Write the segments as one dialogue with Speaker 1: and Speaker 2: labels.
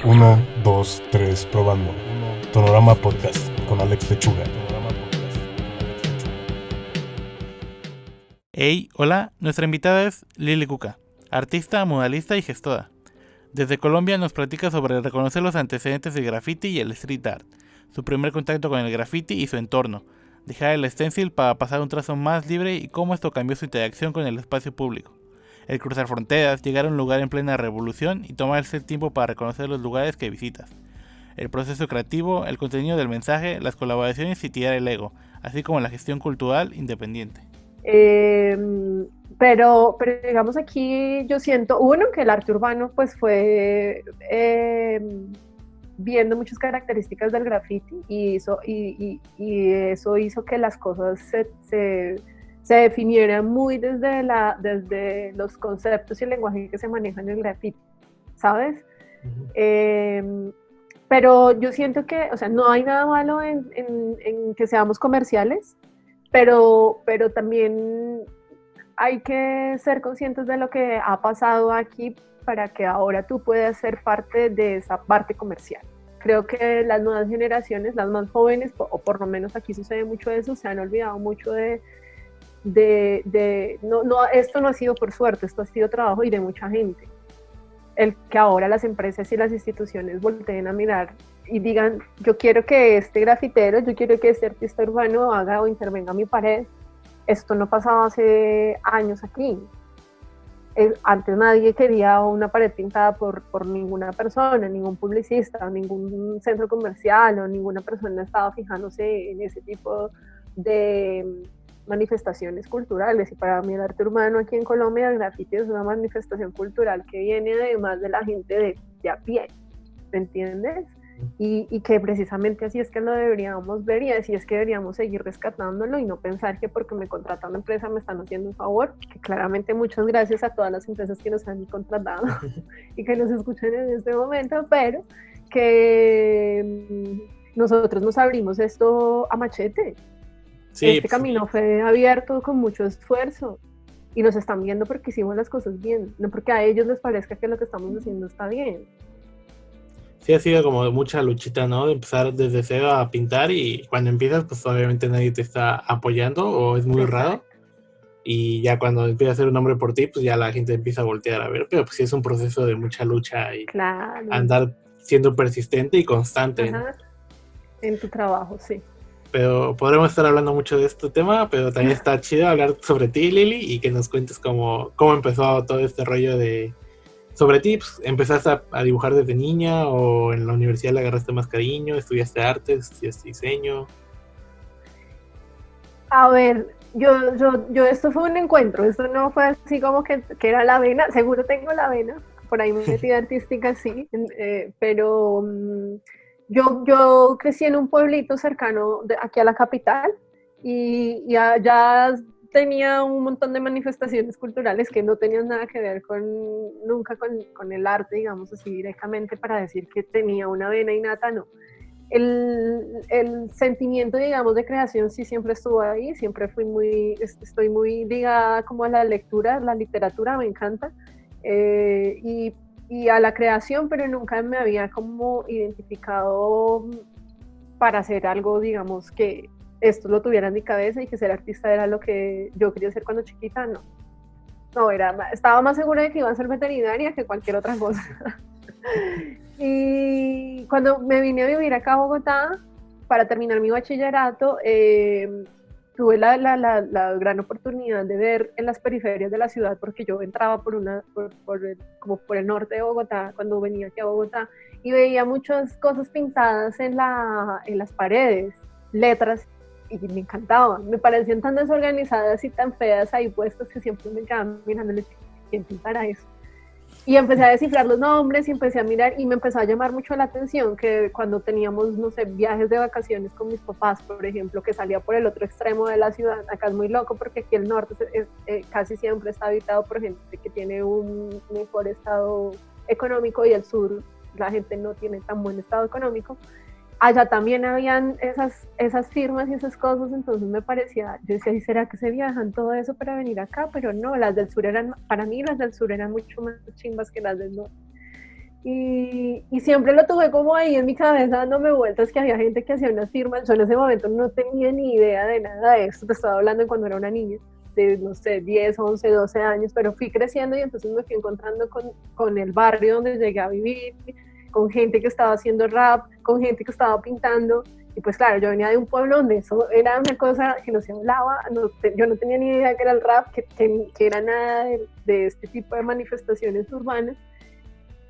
Speaker 1: Uno, dos, tres, probando. Tonorama Podcast con Alex Lechuga.
Speaker 2: Hey, hola, nuestra invitada es Lili Cuca, artista, muralista y gestora. Desde Colombia nos platica sobre reconocer los antecedentes del graffiti y el street art, su primer contacto con el graffiti y su entorno, dejar el stencil para pasar un trazo más libre y cómo esto cambió su interacción con el espacio público. El cruzar fronteras, llegar a un lugar en plena revolución y tomarse el tiempo para reconocer los lugares que visitas. El proceso creativo, el contenido del mensaje, las colaboraciones y tirar el ego, así como la gestión cultural independiente.
Speaker 3: Pero digamos aquí yo siento, uno, que el arte urbano pues fue viendo muchas características del graffiti y eso hizo que las cosas se definieran muy desde los conceptos y el lenguaje que se maneja en el graffiti, ¿sabes? Uh-huh. Pero yo siento que, o sea, no hay nada malo en que seamos comerciales, pero también hay que ser conscientes de lo que ha pasado aquí para que ahora tú puedas ser parte de esa parte comercial. Creo que las nuevas generaciones, las más jóvenes, o por lo menos aquí sucede mucho eso, se han olvidado mucho esto no ha sido por suerte, esto ha sido trabajo y de mucha gente. El que ahora las empresas y las instituciones volteen a mirar y digan, yo quiero que este grafitero, yo quiero que este artista urbano haga o intervenga a mi pared. Esto no pasaba hace años aquí. Antes nadie quería una pared pintada por ninguna persona, ningún publicista, ningún centro comercial o ninguna persona estaba fijándose en ese tipo de manifestaciones culturales. Y para mí el arte urbano aquí en Colombia, el graffiti es una manifestación cultural que viene además de la gente de a pie, ¿me entiendes? Y que precisamente así es que lo deberíamos ver y así es que deberíamos seguir rescatándolo y no pensar que porque me contrata una empresa me están haciendo un favor, que claramente muchas gracias a todas las empresas que nos han contratado y que nos escuchan en este momento, pero que nosotros nos abrimos esto a machete. Sí, este camino fue abierto con mucho esfuerzo y nos están viendo porque hicimos las cosas bien, no porque a ellos les parezca que lo que estamos haciendo está bien.
Speaker 2: Sí, ha sido como mucha luchita, ¿no? De empezar desde cero a pintar y cuando empiezas, pues obviamente nadie te está apoyando o es muy raro. Y ya cuando empiezas a hacer un nombre por ti, pues ya la gente empieza a voltear a ver. Pero pues sí es un proceso de mucha lucha y andar siendo persistente y constante.
Speaker 3: Ajá. ¿No? En tu trabajo, sí.
Speaker 2: Pero podremos estar hablando mucho de este tema, pero también está chido hablar sobre ti, Lili, y que nos cuentes cómo empezó todo este rollo de... Sobre ti, pues, ¿empezaste a dibujar desde niña o en la universidad le agarraste más cariño? ¿Estudiaste arte? ¿Estudiaste diseño?
Speaker 3: A ver, yo esto fue un encuentro, esto no fue así como que era la vena, seguro tengo la vena, por ahí me metí artística, sí, pero yo crecí en un pueblito cercano aquí a la capital y allá tenía un montón de manifestaciones culturales que no tenían nada que ver nunca con el arte, digamos así directamente, para decir que tenía una vena innata, no. El sentimiento, digamos, de creación sí siempre estuvo ahí, siempre estoy muy ligada como a la lectura, la literatura me encanta, y a la creación, pero nunca me había como identificado para hacer algo, digamos, que esto lo tuviera en mi cabeza y que ser artista era lo que yo quería ser cuando chiquita, no. Estaba más segura de que iba a ser veterinaria que cualquier otra cosa. Y cuando me vine a vivir acá a Bogotá para terminar mi bachillerato, tuve la gran oportunidad de ver en las periferias de la ciudad, porque yo entraba por el norte de Bogotá cuando venía aquí a Bogotá y veía muchas cosas pintadas en las paredes, letras, y me encantaban, me parecían tan desorganizadas y tan feas ahí puestas que siempre me quedaban mirándoles, ¿quién pintará eso? Y empecé a descifrar los nombres y empecé a mirar y me empezó a llamar mucho la atención que cuando teníamos, no sé, viajes de vacaciones con mis papás, por ejemplo, que salía por el otro extremo de la ciudad, acá es muy loco porque aquí el norte casi siempre está habitado por gente que tiene un mejor estado económico y el sur la gente no tiene tan buen estado económico. Allá también habían esas firmas y esas cosas, entonces me parecía, yo decía, ¿será que se viajan todo eso para venir acá? Pero no, las del sur para mí las del sur eran mucho más chimbas que las del norte. Y siempre lo tuve como ahí en mi cabeza dándome vueltas que había gente que hacía unas firmas. Yo en ese momento no tenía ni idea de nada de esto, te estaba hablando de cuando era una niña, de no sé, 10, 11, 12 años, pero fui creciendo y entonces me fui encontrando con el barrio donde llegué a vivir, con gente que estaba haciendo rap, con gente que estaba pintando. Y pues claro, yo venía de un pueblo donde eso era una cosa que no se hablaba, yo no tenía ni idea que era el rap, que era nada de este tipo de manifestaciones urbanas.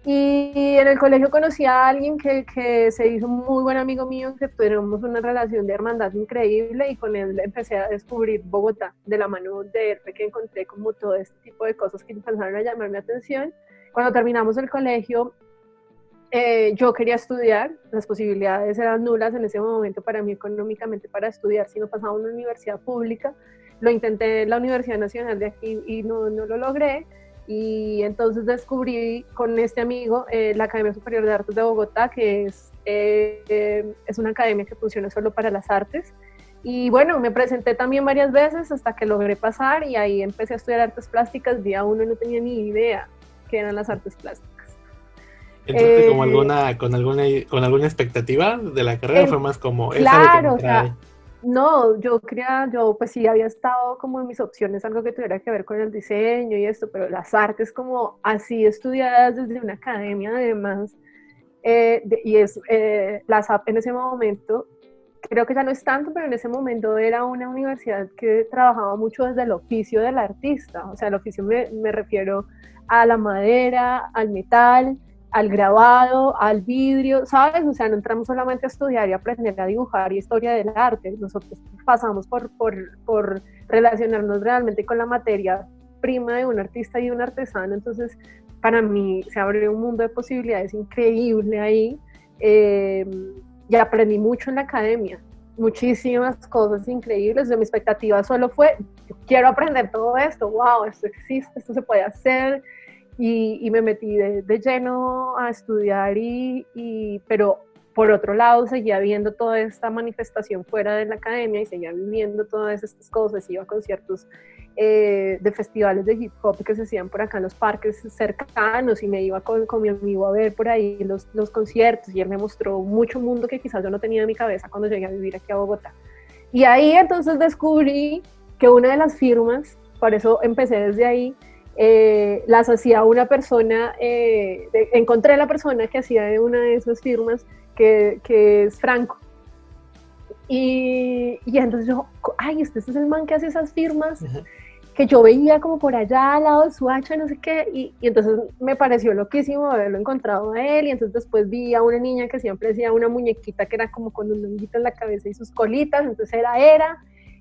Speaker 3: Y en el colegio conocí a alguien que se hizo muy buen amigo mío, que tuvimos una relación de hermandad increíble y con él empecé a descubrir Bogotá de la mano de él, que encontré como todo este tipo de cosas que empezaron a llamar mi atención. Cuando terminamos el colegio, yo quería estudiar, las posibilidades eran nulas en ese momento para mí económicamente para estudiar, si no pasaba a una universidad pública. Lo intenté en la Universidad Nacional de aquí y no lo logré. Y entonces descubrí con este amigo la Academia Superior de Artes de Bogotá, que es una academia que funciona solo para las artes. Y bueno, me presenté también varias veces hasta que logré pasar y ahí empecé a estudiar artes plásticas. Día uno no tenía ni idea qué eran las artes plásticas.
Speaker 4: ¿Entraste como con alguna expectativa de la carrera? ¿Fue más como
Speaker 3: claro, o sea, no, yo pues sí había estado como en mis opciones algo que tuviera que ver con el diseño y esto, pero las artes como así estudiadas desde una academia además, la SAP en ese momento, creo que ya no es tanto, pero en ese momento era una universidad que trabajaba mucho desde el oficio del artista, o sea, el oficio me refiero a la madera, al metal, al grabado, al vidrio, ¿sabes? O sea, no entramos solamente a estudiar y aprender a dibujar y historia del arte, nosotros pasamos por relacionarnos realmente con la materia prima de un artista y un artesano, entonces para mí se abrió un mundo de posibilidades increíble ahí, y aprendí mucho en la academia, muchísimas cosas increíbles, mi expectativa solo fue, yo quiero aprender todo esto, wow, esto existe, esto se puede hacer, y me metí de lleno a estudiar, pero por otro lado seguía viendo toda esta manifestación fuera de la academia y seguía viviendo todas estas cosas, iba a conciertos de festivales de hip hop que se hacían por acá en los parques cercanos y me iba con mi amigo a ver por ahí los conciertos y él me mostró mucho mundo que quizás yo no tenía en mi cabeza cuando llegué a vivir aquí a Bogotá. Y ahí entonces descubrí que una de las firmas, por eso empecé desde ahí, las hacía una persona, encontré la persona que hacía una de esas firmas, que es Franco. Y entonces yo, ay, este es el man que hace esas firmas, uh-huh, que yo veía como por allá al lado de su hacha, no sé qué, y entonces me pareció loquísimo haberlo encontrado a él, y entonces después vi a una niña que siempre hacía una muñequita que era como con un honguito en la cabeza y sus colitas, entonces era,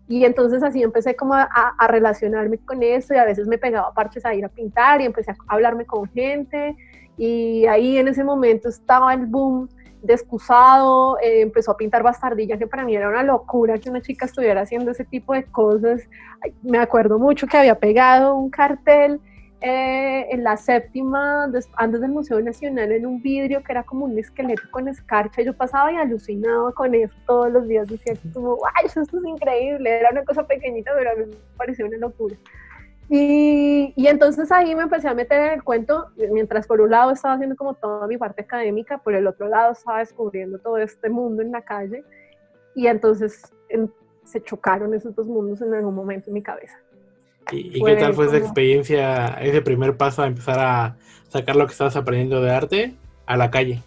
Speaker 3: y entonces así empecé como a relacionarme con eso, y a veces me pegaba parches a ir a pintar, y empecé a hablarme con gente, y ahí en ese momento estaba el boom de Excusado, empezó a pintar Bastardilla, que para mí era una locura que una chica estuviera haciendo ese tipo de cosas. Me acuerdo mucho que había pegado un cartel en la séptima, antes del Museo Nacional, en un vidrio que era como un esqueleto con escarcha, y yo pasaba y alucinaba con eso todos los días, decía como, ¡ay, esto es increíble! Era una cosa pequeñita, pero a mí me pareció una locura. Y entonces ahí me empecé a meter en el cuento, mientras por un lado estaba haciendo como toda mi parte académica, por el otro lado estaba descubriendo todo este mundo en la calle, y entonces se chocaron esos dos mundos en algún momento en mi cabeza.
Speaker 4: ¿Y qué tal fue esa experiencia, ese primer paso a empezar a sacar lo que estabas aprendiendo de arte a la calle?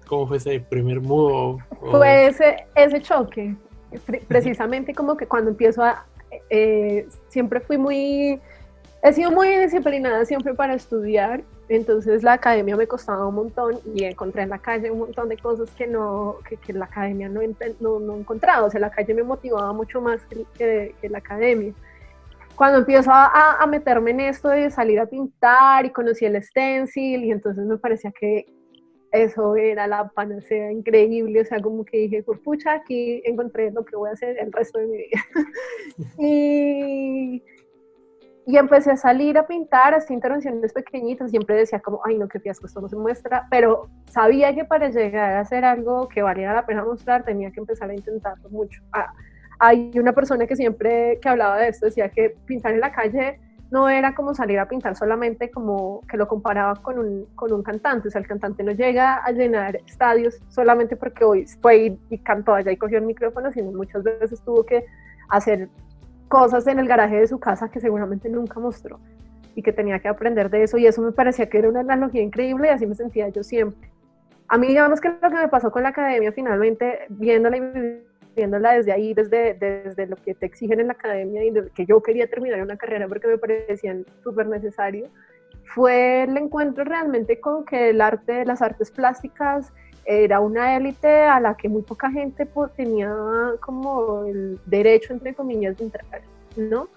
Speaker 4: ¿Cómo fue ese primer mudo?
Speaker 3: Fue ese choque, precisamente como que cuando empiezo siempre he sido muy disciplinada siempre para estudiar, entonces la academia me costaba un montón y encontré en la calle un montón de cosas que la academia no encontraba, o sea, la calle me motivaba mucho más que la academia. Cuando empiezo a meterme en esto de salir a pintar y conocí el stencil y entonces me parecía que eso era la panacea increíble, o sea, como que dije, pues pucha, aquí encontré lo que voy a hacer el resto de mi vida. Y empecé a salir a pintar, hasta intervenciones pequeñitas, siempre decía como, ay no, qué fiasco, esto no se muestra, pero sabía que para llegar a hacer algo que valiera la pena mostrar, tenía que empezar a intentarlo mucho. Hay una persona que siempre que hablaba de esto decía que pintar en la calle no era como salir a pintar solamente como que lo comparaba con un cantante, o sea, el cantante no llega a llenar estadios solamente porque hoy fue y cantó allá y cogió el micrófono, sino muchas veces tuvo que hacer cosas en el garaje de su casa que seguramente nunca mostró y que tenía que aprender de eso, y eso me parecía que era una analogía increíble y así me sentía yo siempre. A mí, digamos que lo que me pasó con la academia finalmente, viéndola y viéndola desde ahí, desde lo que te exigen en la academia y desde que yo quería terminar una carrera porque me parecían súper necesario, fue el encuentro realmente con que el arte, las artes plásticas era una élite a la que muy poca gente tenía como el derecho, entre comillas, de entrar, ¿no?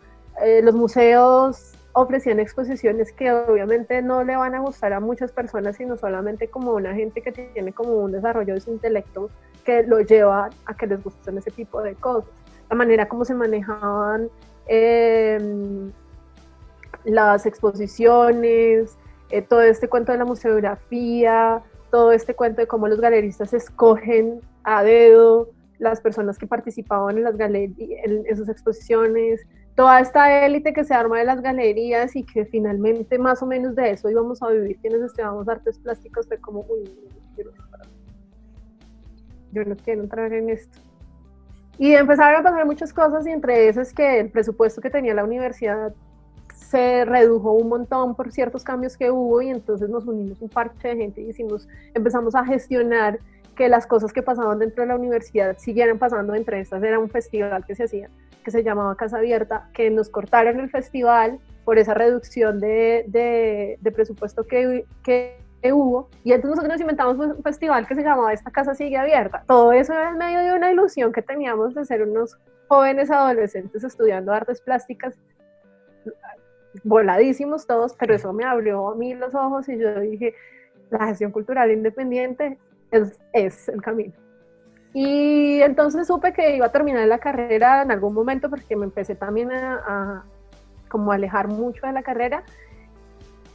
Speaker 3: Los museos ofrecían exposiciones que obviamente no le van a gustar a muchas personas, sino solamente como una gente que tiene como un desarrollo de su intelecto que lo lleva a que les gusten ese tipo de cosas. La manera como se manejaban las exposiciones, todo este cuento de la museografía, todo este cuento de cómo los galeristas escogen a dedo las personas que participaban en las en sus exposiciones, toda esta élite que se arma de las galerías y que finalmente más o menos de eso íbamos a vivir quienes estudiamos artes plásticas, fue como, uy, yo no quiero entrar en esto. Y empezaron a pasar muchas cosas, y entre esas que el presupuesto que tenía la universidad se redujo un montón por ciertos cambios que hubo, y entonces nos unimos un parche de gente y empezamos a gestionar que las cosas que pasaban dentro de la universidad siguieran pasando. Entre estas era un festival que se hacía, que se llamaba Casa Abierta, que nos cortaron el festival por esa reducción de presupuesto que hubo, y entonces nosotros nos inventamos un festival que se llamaba Esta Casa Sigue Abierta. Todo eso era en medio de una ilusión que teníamos de ser unos jóvenes adolescentes estudiando artes plásticas, voladísimos todos, pero eso me abrió a mí los ojos y yo dije, la gestión cultural independiente es el camino. Y entonces supe que iba a terminar la carrera en algún momento, porque me empecé también a como alejar mucho de la carrera,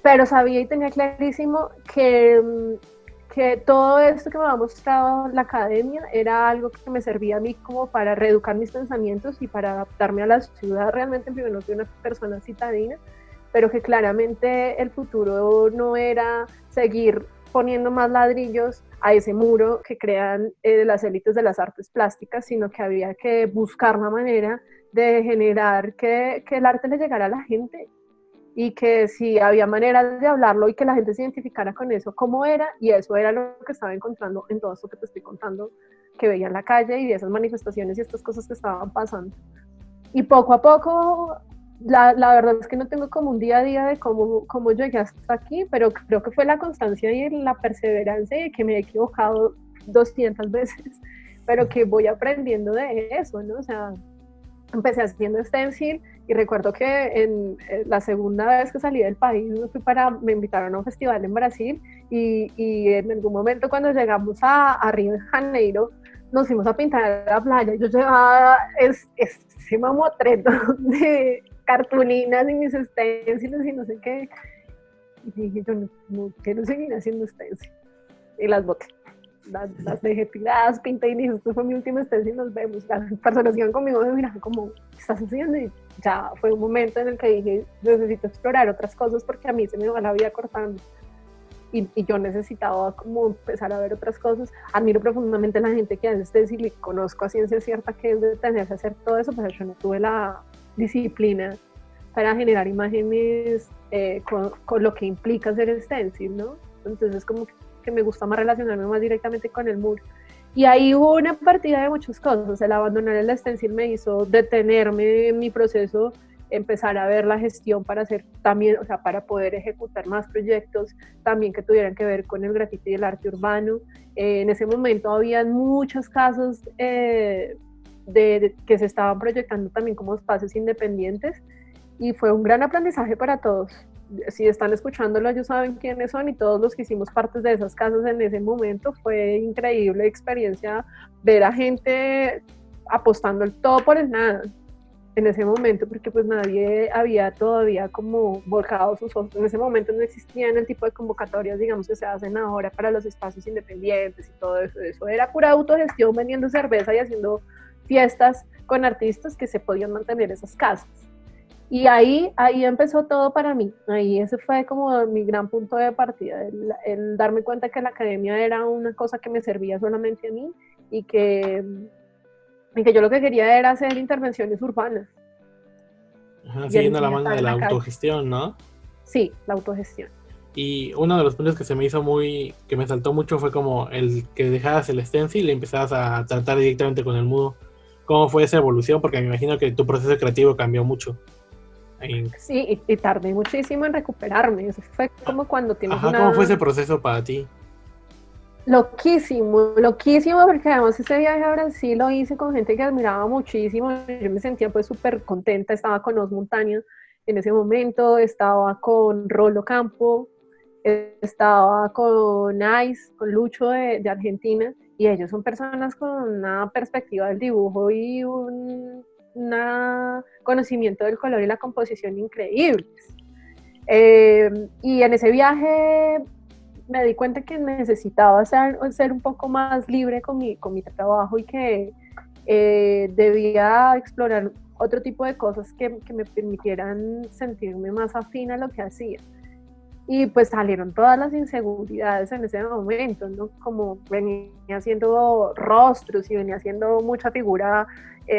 Speaker 3: pero sabía y tenía clarísimo que todo esto que me ha mostrado la academia era algo que me servía a mí como para reeducar mis pensamientos y para adaptarme a la ciudad. Realmente primero no soy una persona citadina, pero que claramente el futuro no era seguir poniendo más ladrillos a ese muro que crean las élites de las artes plásticas, sino que había que buscar una manera de generar que el arte le llegara a la gente, y que si había maneras de hablarlo y que la gente se identificara con eso, cómo era, y eso era lo que estaba encontrando en todo esto que te estoy contando, que veía en la calle y de esas manifestaciones y estas cosas que estaban pasando. Y poco a poco, la verdad es que no tengo como un día a día de cómo llegué hasta aquí, pero creo que fue la constancia y la perseverancia, y que me he equivocado 200 veces, pero que voy aprendiendo de eso, ¿no? O sea, empecé haciendo stencil, y recuerdo que en la segunda vez que salí del país me invitaron a un festival en Brasil, y en algún momento cuando llegamos a Río de Janeiro nos fuimos a pintar a la playa. Yo llevaba ese mamotreto de cartulinas y mis stencils y no sé qué, y dije, yo no quiero seguir haciendo stencil, y las boté. Las dejé tiradas, pinté y dije, esto fue mi último stencil, nos vemos. Las personas que iban conmigo me miraban como, ¿qué estás haciendo? Y ya fue un momento en el que dije, necesito explorar otras cosas porque a mí se me va la vida cortando, y yo necesitaba como empezar a ver otras cosas. Admiro profundamente a la gente que hace stencil y conozco a ciencia cierta que es de tenerse a hacer todo eso, pero yo no tuve la disciplina para generar imágenes con lo que implica hacer stencil, ¿no? Entonces como que me gusta más relacionarme más directamente con el muro. Y ahí hubo una partida de muchas cosas. El abandonar el stencil me hizo detenerme en mi proceso, empezar a ver la gestión para hacer también, o sea, para poder ejecutar más proyectos también que tuvieran que ver con el grafiti y el arte urbano. En ese momento había muchos casos que se estaban proyectando también como espacios independientes, y fue un gran aprendizaje para todos. Si están escuchándolo, ellos saben quiénes son, y todos los que hicimos parte de esas casas en ese momento, fue increíble experiencia ver a gente apostando el todo por el nada en ese momento, porque pues nadie había todavía como volcado sus ojos. En ese momento no existían el tipo de convocatorias, digamos, que se hacen ahora para los espacios independientes y todo eso. Eso era pura autogestión, vendiendo cerveza y haciendo fiestas con artistas que se podían mantener esas casas. Y ahí empezó todo para mí. Ahí ese fue como mi gran punto de partida, el darme cuenta que la academia era una cosa que me servía solamente a mí y que yo lo que quería era hacer intervenciones urbanas.
Speaker 4: Ajá, siguiendo la mano de la autogestión, ¿no?
Speaker 3: Sí, la autogestión.
Speaker 4: Y uno de los puntos que se me hizo que me saltó mucho fue como el que dejaras el stencil y empezabas a tratar directamente con el mudo. ¿Cómo fue esa evolución? Porque me imagino que tu proceso creativo cambió mucho.
Speaker 3: Sí, y tardé muchísimo en recuperarme. Eso fue como cuando tienes
Speaker 4: ¿Cómo fue ese proceso para ti?
Speaker 3: Loquísimo, porque además ese viaje a Brasil lo hice con gente que admiraba muchísimo. Yo me sentía pues súper contenta. Estaba con Os Montaña en ese momento, estaba con Rolo Campo, estaba con Ice, con Lucho de Argentina, y ellos son personas con una perspectiva del dibujo y un conocimiento del color y la composición increíbles. Y en ese viaje me di cuenta que necesitaba ser un poco más libre con mi trabajo y que debía explorar otro tipo de cosas que me permitieran sentirme más afín a lo que hacía. Y pues salieron todas las inseguridades en ese momento, ¿no? Como venía haciendo rostros y venía haciendo mucha figura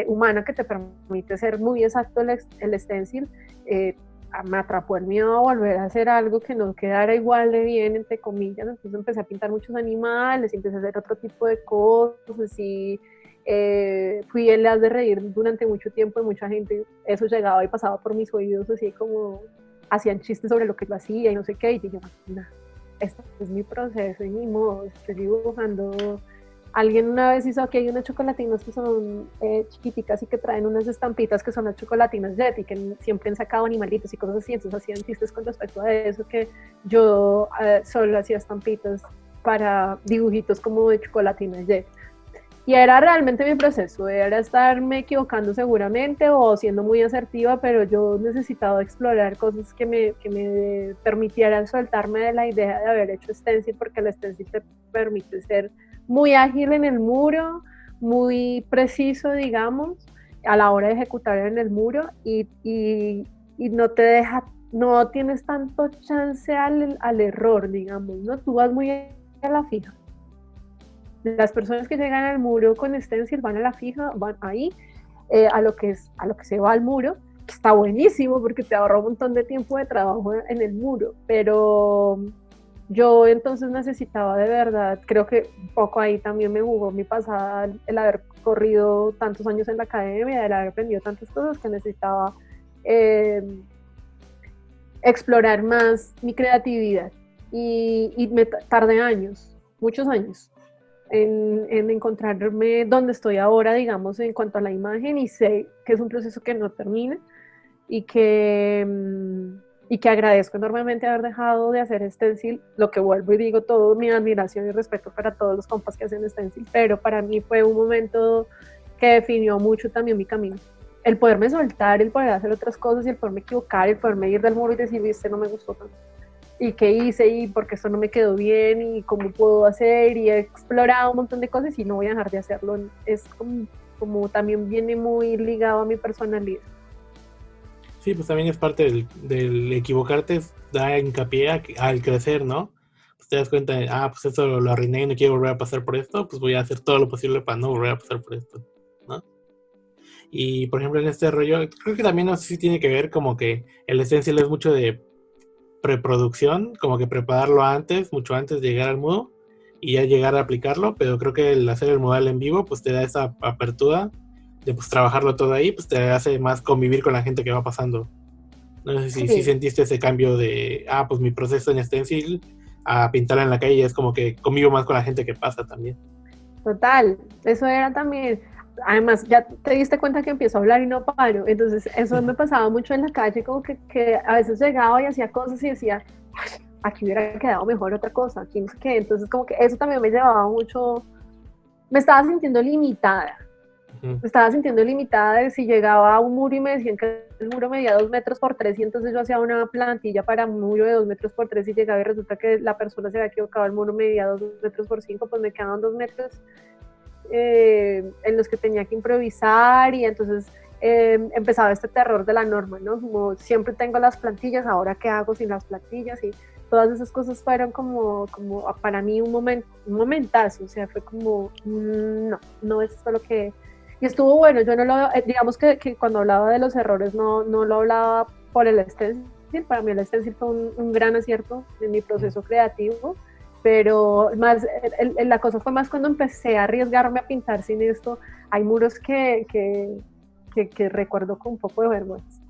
Speaker 3: humana que te permite ser muy exacto el stencil. Me atrapó el miedo a volver a hacer algo que no quedara igual de bien, entre comillas. Entonces empecé a pintar muchos animales, empecé a hacer otro tipo de cosas y fui el haz de reír durante mucho tiempo de mucha gente. Eso llegaba y pasaba por mis oídos, así como hacían chistes sobre lo que yo hacía y no sé qué, y dije, nah, este es mi proceso y mi modo, estoy dibujando. Alguien una vez hizo que hay unas chocolatinas que son chiquiticas y que traen unas estampitas que son las chocolatinas Jet y que siempre han sacado animalitos y cosas así, entonces hacían chistes con respecto a eso, que yo solo hacía estampitas para dibujitos como de chocolatinas Jet. Y era realmente mi proceso, era estarme equivocando seguramente o siendo muy asertiva, pero yo necesitaba explorar cosas que me permitieran soltarme de la idea de haber hecho stencil, porque el stencil te permite ser muy ágil en el muro, muy preciso, digamos, a la hora de ejecutar en el muro y no te deja, no tienes tanto chance al error, digamos, ¿no? Tú vas muy a la fija. Las personas que llegan al muro con stencil van a la fija, van ahí, a lo que se va al muro, que está buenísimo porque te ahorra un montón de tiempo de trabajo en el muro, pero yo entonces necesitaba de verdad, creo que un poco ahí también me jugó mi pasada, el haber corrido tantos años en la academia, el haber aprendido tantas cosas, que necesitaba explorar más mi creatividad y me tardé años, muchos años en encontrarme donde estoy ahora, digamos, en cuanto a la imagen, y sé que es un proceso que no termina y que agradezco enormemente haber dejado de hacer stencil, lo que vuelvo y digo, toda mi admiración y respeto para todos los compas que hacen stencil, pero para mí fue un momento que definió mucho también mi camino. El poderme soltar, el poder hacer otras cosas y el poderme equivocar, el poderme ir del muro y decir, viste, no me gustó tanto. Y qué hice y por qué esto no me quedó bien y cómo puedo hacer, y he explorado un montón de cosas y no voy a dejar de hacerlo. Es como también viene muy ligado a mi personalidad.
Speaker 4: Sí, pues también es parte del equivocarte, da hincapié al crecer, ¿no? Pues te das cuenta de, pues esto lo arruiné y no quiero volver a pasar por esto, pues voy a hacer todo lo posible para no volver a pasar por esto, ¿no? Y por ejemplo en este rollo, creo que también no sé si tiene que ver como que el stencil es mucho de preproducción, como que prepararlo antes, mucho antes de llegar al mudo y ya llegar a aplicarlo, pero creo que el hacer el modal en vivo pues te da esa apertura de pues trabajarlo todo ahí, pues te hace más convivir con la gente que va pasando. No sé si sentiste ese cambio de, pues mi proceso en stencil a pintarla en la calle es como que convivo más con la gente que pasa también.
Speaker 3: Total, eso era también. Además, ya te diste cuenta que empiezo a hablar y no paro, entonces eso me pasaba mucho en la calle, como que a veces llegaba y hacía cosas y decía, aquí hubiera quedado mejor otra cosa, aquí no sé qué, entonces como que eso también me llevaba mucho, me estaba sintiendo limitada. Me estaba sintiendo limitada de si llegaba a un muro y me decían que el muro medía 2 metros por 3 y entonces yo hacía una plantilla para un muro de 2 metros por 3 y llegaba y resulta que la persona se había equivocado, el muro medía 2 metros por 5, pues me quedaban 2 metros en los que tenía que improvisar, y entonces empezaba este terror de la norma, ¿no? Como siempre tengo las plantillas, ahora qué hago sin las plantillas, y todas esas cosas fueron como para mí un momentazo, o sea, fue como, no es esto lo que... Y estuvo bueno, yo no lo, digamos que cuando hablaba de los errores no lo hablaba por el stencil, para mí el stencil fue un gran acierto en mi proceso creativo, pero más, la cosa fue más cuando empecé a arriesgarme a pintar sin esto. Hay muros que recuerdo con un poco de vergüenza.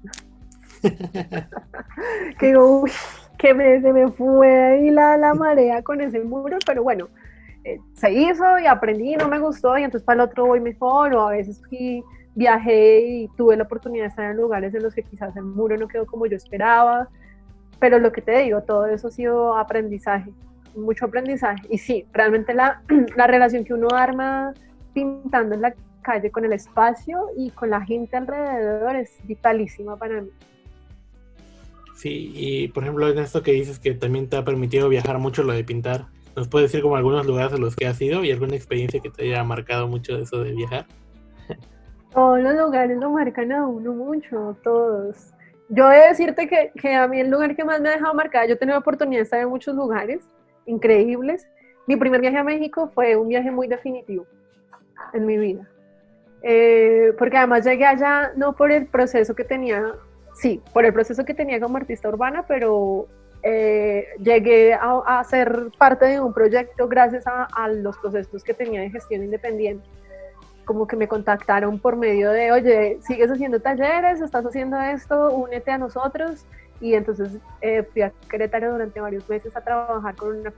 Speaker 3: Que digo, uy, se me fue ahí la marea con ese muro, pero bueno, se hizo y aprendí, no me gustó, y entonces para el otro voy mejor, o a veces viajé y tuve la oportunidad de estar en lugares en los que quizás el muro no quedó como yo esperaba, pero lo que te digo, todo eso ha sido aprendizaje, mucho aprendizaje, y sí, realmente la relación que uno arma pintando en la calle con el espacio y con la gente alrededor es vitalísima para mí.
Speaker 4: Sí, y por ejemplo en esto que dices que también te ha permitido viajar mucho lo de pintar, ¿nos puedes decir como algunos lugares a los que has ido y alguna experiencia que te haya marcado mucho de eso de viajar?
Speaker 3: Todos los lugares lo marcan a uno mucho, todos. Yo he de decirte que a mí el lugar que más me ha dejado marcada, yo he tenido la oportunidad de estar en muchos lugares increíbles. Mi primer viaje a México fue un viaje muy definitivo en mi vida. Porque además llegué allá no por el proceso que tenía, sí, por el proceso que tenía como artista urbana, pero llegué a ser parte de un proyecto gracias a los procesos que tenía de gestión independiente. Como que me contactaron por medio de, oye, sigues haciendo talleres, estás haciendo esto, únete a nosotros. Y entonces fui a Querétaro durante varios meses a trabajar con una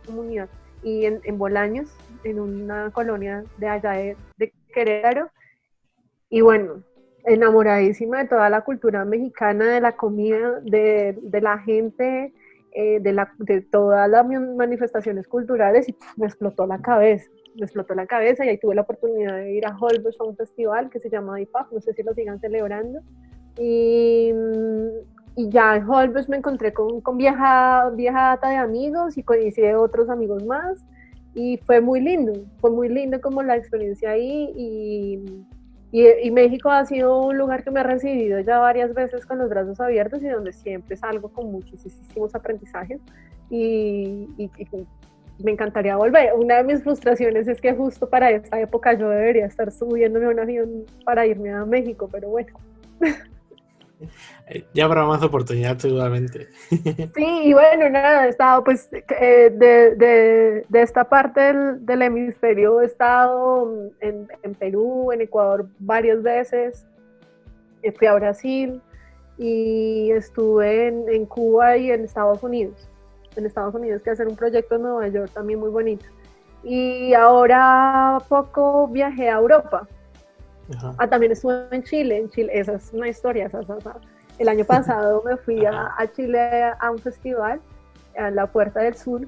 Speaker 3: comunidad y en Bolaños, en una colonia de allá de Querétaro. Y bueno, enamoradísima de toda la cultura mexicana, de la comida, de la gente, de todas las manifestaciones culturales, y me explotó la cabeza. Y ahí tuve la oportunidad de ir a Holbox a un festival que se llama IPAF, no sé si lo sigan celebrando, y ya en Holbox me encontré con vieja data de amigos y conocí de otros amigos más, y fue muy lindo como la experiencia ahí, y México ha sido un lugar que me ha recibido ya varias veces con los brazos abiertos y donde siempre salgo con muchísimos aprendizajes, y me encantaría volver. Una de mis frustraciones es que justo para esta época yo debería estar subiéndome a un avión para irme a México, pero bueno.
Speaker 4: Ya habrá más oportunidad seguramente.
Speaker 3: Sí, y bueno, nada, he estado pues de esta parte del hemisferio, he estado en Perú, en Ecuador varias veces, fui a Brasil y estuve en Cuba y en Estados Unidos. Que hacer un proyecto en Nueva York también muy bonito. Y ahora poco viajé a Europa. También estuve en Chile, esa es una historia. El año pasado me fui a Chile a un festival, a la Puerta del Sur,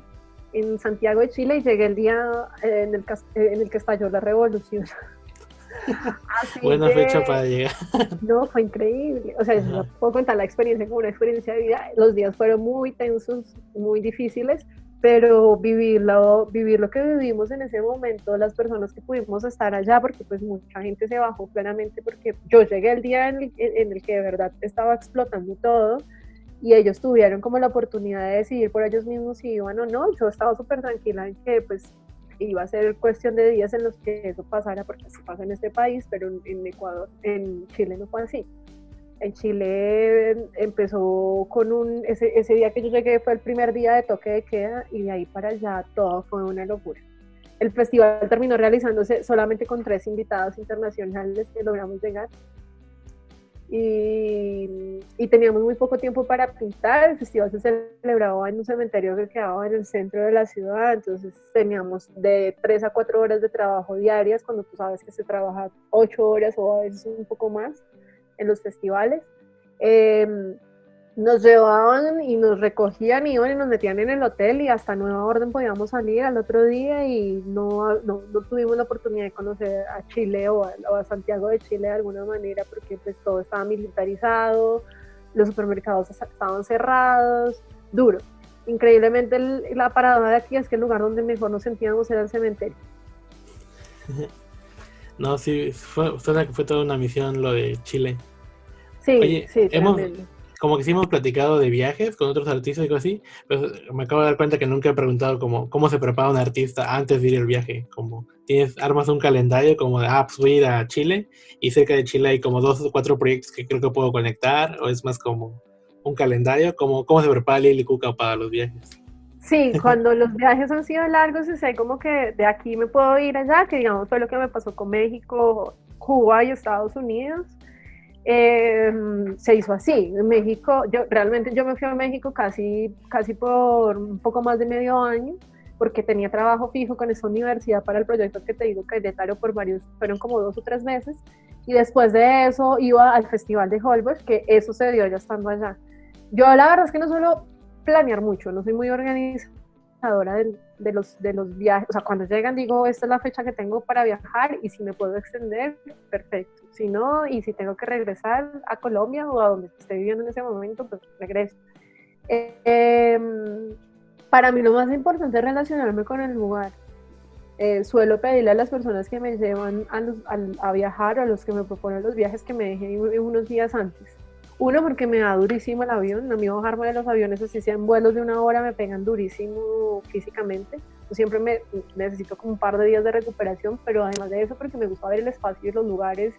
Speaker 3: en Santiago de Chile, y llegué el día en el que estalló la revolución.
Speaker 4: Buena fecha para llegar.
Speaker 3: No, fue increíble. O sea, no puedo contar la experiencia como una experiencia de vida. Los días fueron muy tensos, muy difíciles, pero vivir lo que vivimos en ese momento, las personas que pudimos estar allá, porque pues mucha gente se bajó claramente, porque yo llegué el día en el que de verdad estaba explotando todo, y ellos tuvieron como la oportunidad de decidir por ellos mismos si iban o no. Yo estaba súper tranquila en que pues iba a ser cuestión de días en los que eso pasara, porque así pasa en este país, pero en Chile no fue así. En Chile empezó con ese día que yo llegué fue el primer día de toque de queda, y de ahí para allá todo fue una locura. El festival terminó realizándose solamente con 3 invitados internacionales que logramos llegar, y teníamos muy poco tiempo para pintar. El festival se celebraba en un cementerio que quedaba en el centro de la ciudad, entonces teníamos de 3 a 4 horas de trabajo diarias, cuando tú sabes que se trabaja 8 horas o a veces un poco más en los festivales. Nos llevaban y nos recogían, iban y nos metían en el hotel, y hasta nueva orden podíamos salir al otro día, y no tuvimos la oportunidad de conocer a Chile o a Santiago de Chile de alguna manera, porque pues todo estaba militarizado, los supermercados estaban cerrados, duro. Increíblemente la paradoja de aquí es que el lugar donde mejor nos sentíamos era el cementerio.
Speaker 4: No, sí, suena que fue toda una misión lo de Chile.
Speaker 3: Sí,
Speaker 4: Oye,
Speaker 3: sí,
Speaker 4: hemos,
Speaker 3: tremendo.
Speaker 4: como que sí hemos platicado de viajes con otros artistas y cosas así, pero me acabo de dar cuenta que nunca he preguntado como cómo se prepara un artista antes de ir al viaje. Como armas un calendario como de, pues voy a ir a Chile y cerca de Chile hay como 2 o 4 proyectos que creo que puedo conectar, o es más como un calendario, como cómo se prepara Lily Cuca para los viajes.
Speaker 3: Sí, cuando los viajes han sido largos y sé como que de aquí me puedo ir allá, que digamos fue lo que me pasó con México, Cuba y Estados Unidos, se hizo así. En México, yo me fui a México casi por un poco más de medio año, porque tenía trabajo fijo con esa universidad para el proyecto que te digo que de Taro por fueron como 2 o 3 meses, y después de eso iba al Festival de Holbox, que eso se dio ya estando allá. Yo la verdad es que no suelo planear mucho, no soy muy organizadora de los viajes, o sea, cuando llegan digo, esta es la fecha que tengo para viajar y si me puedo extender, perfecto, si no, y si tengo que regresar a Colombia o a donde esté viviendo en ese momento, pues regreso. Eh, para mí lo más importante es relacionarme con el lugar. Suelo pedirle a las personas que me llevan a viajar, a los que me proponen los viajes, que me dejen unos días antes. Uno, porque me da durísimo el avión. A mí bajarme de los aviones, así sean vuelos de 1 hora, me pegan durísimo físicamente. Yo siempre necesito como un par de días de recuperación, pero además de eso, porque me gusta ver el espacio y los lugares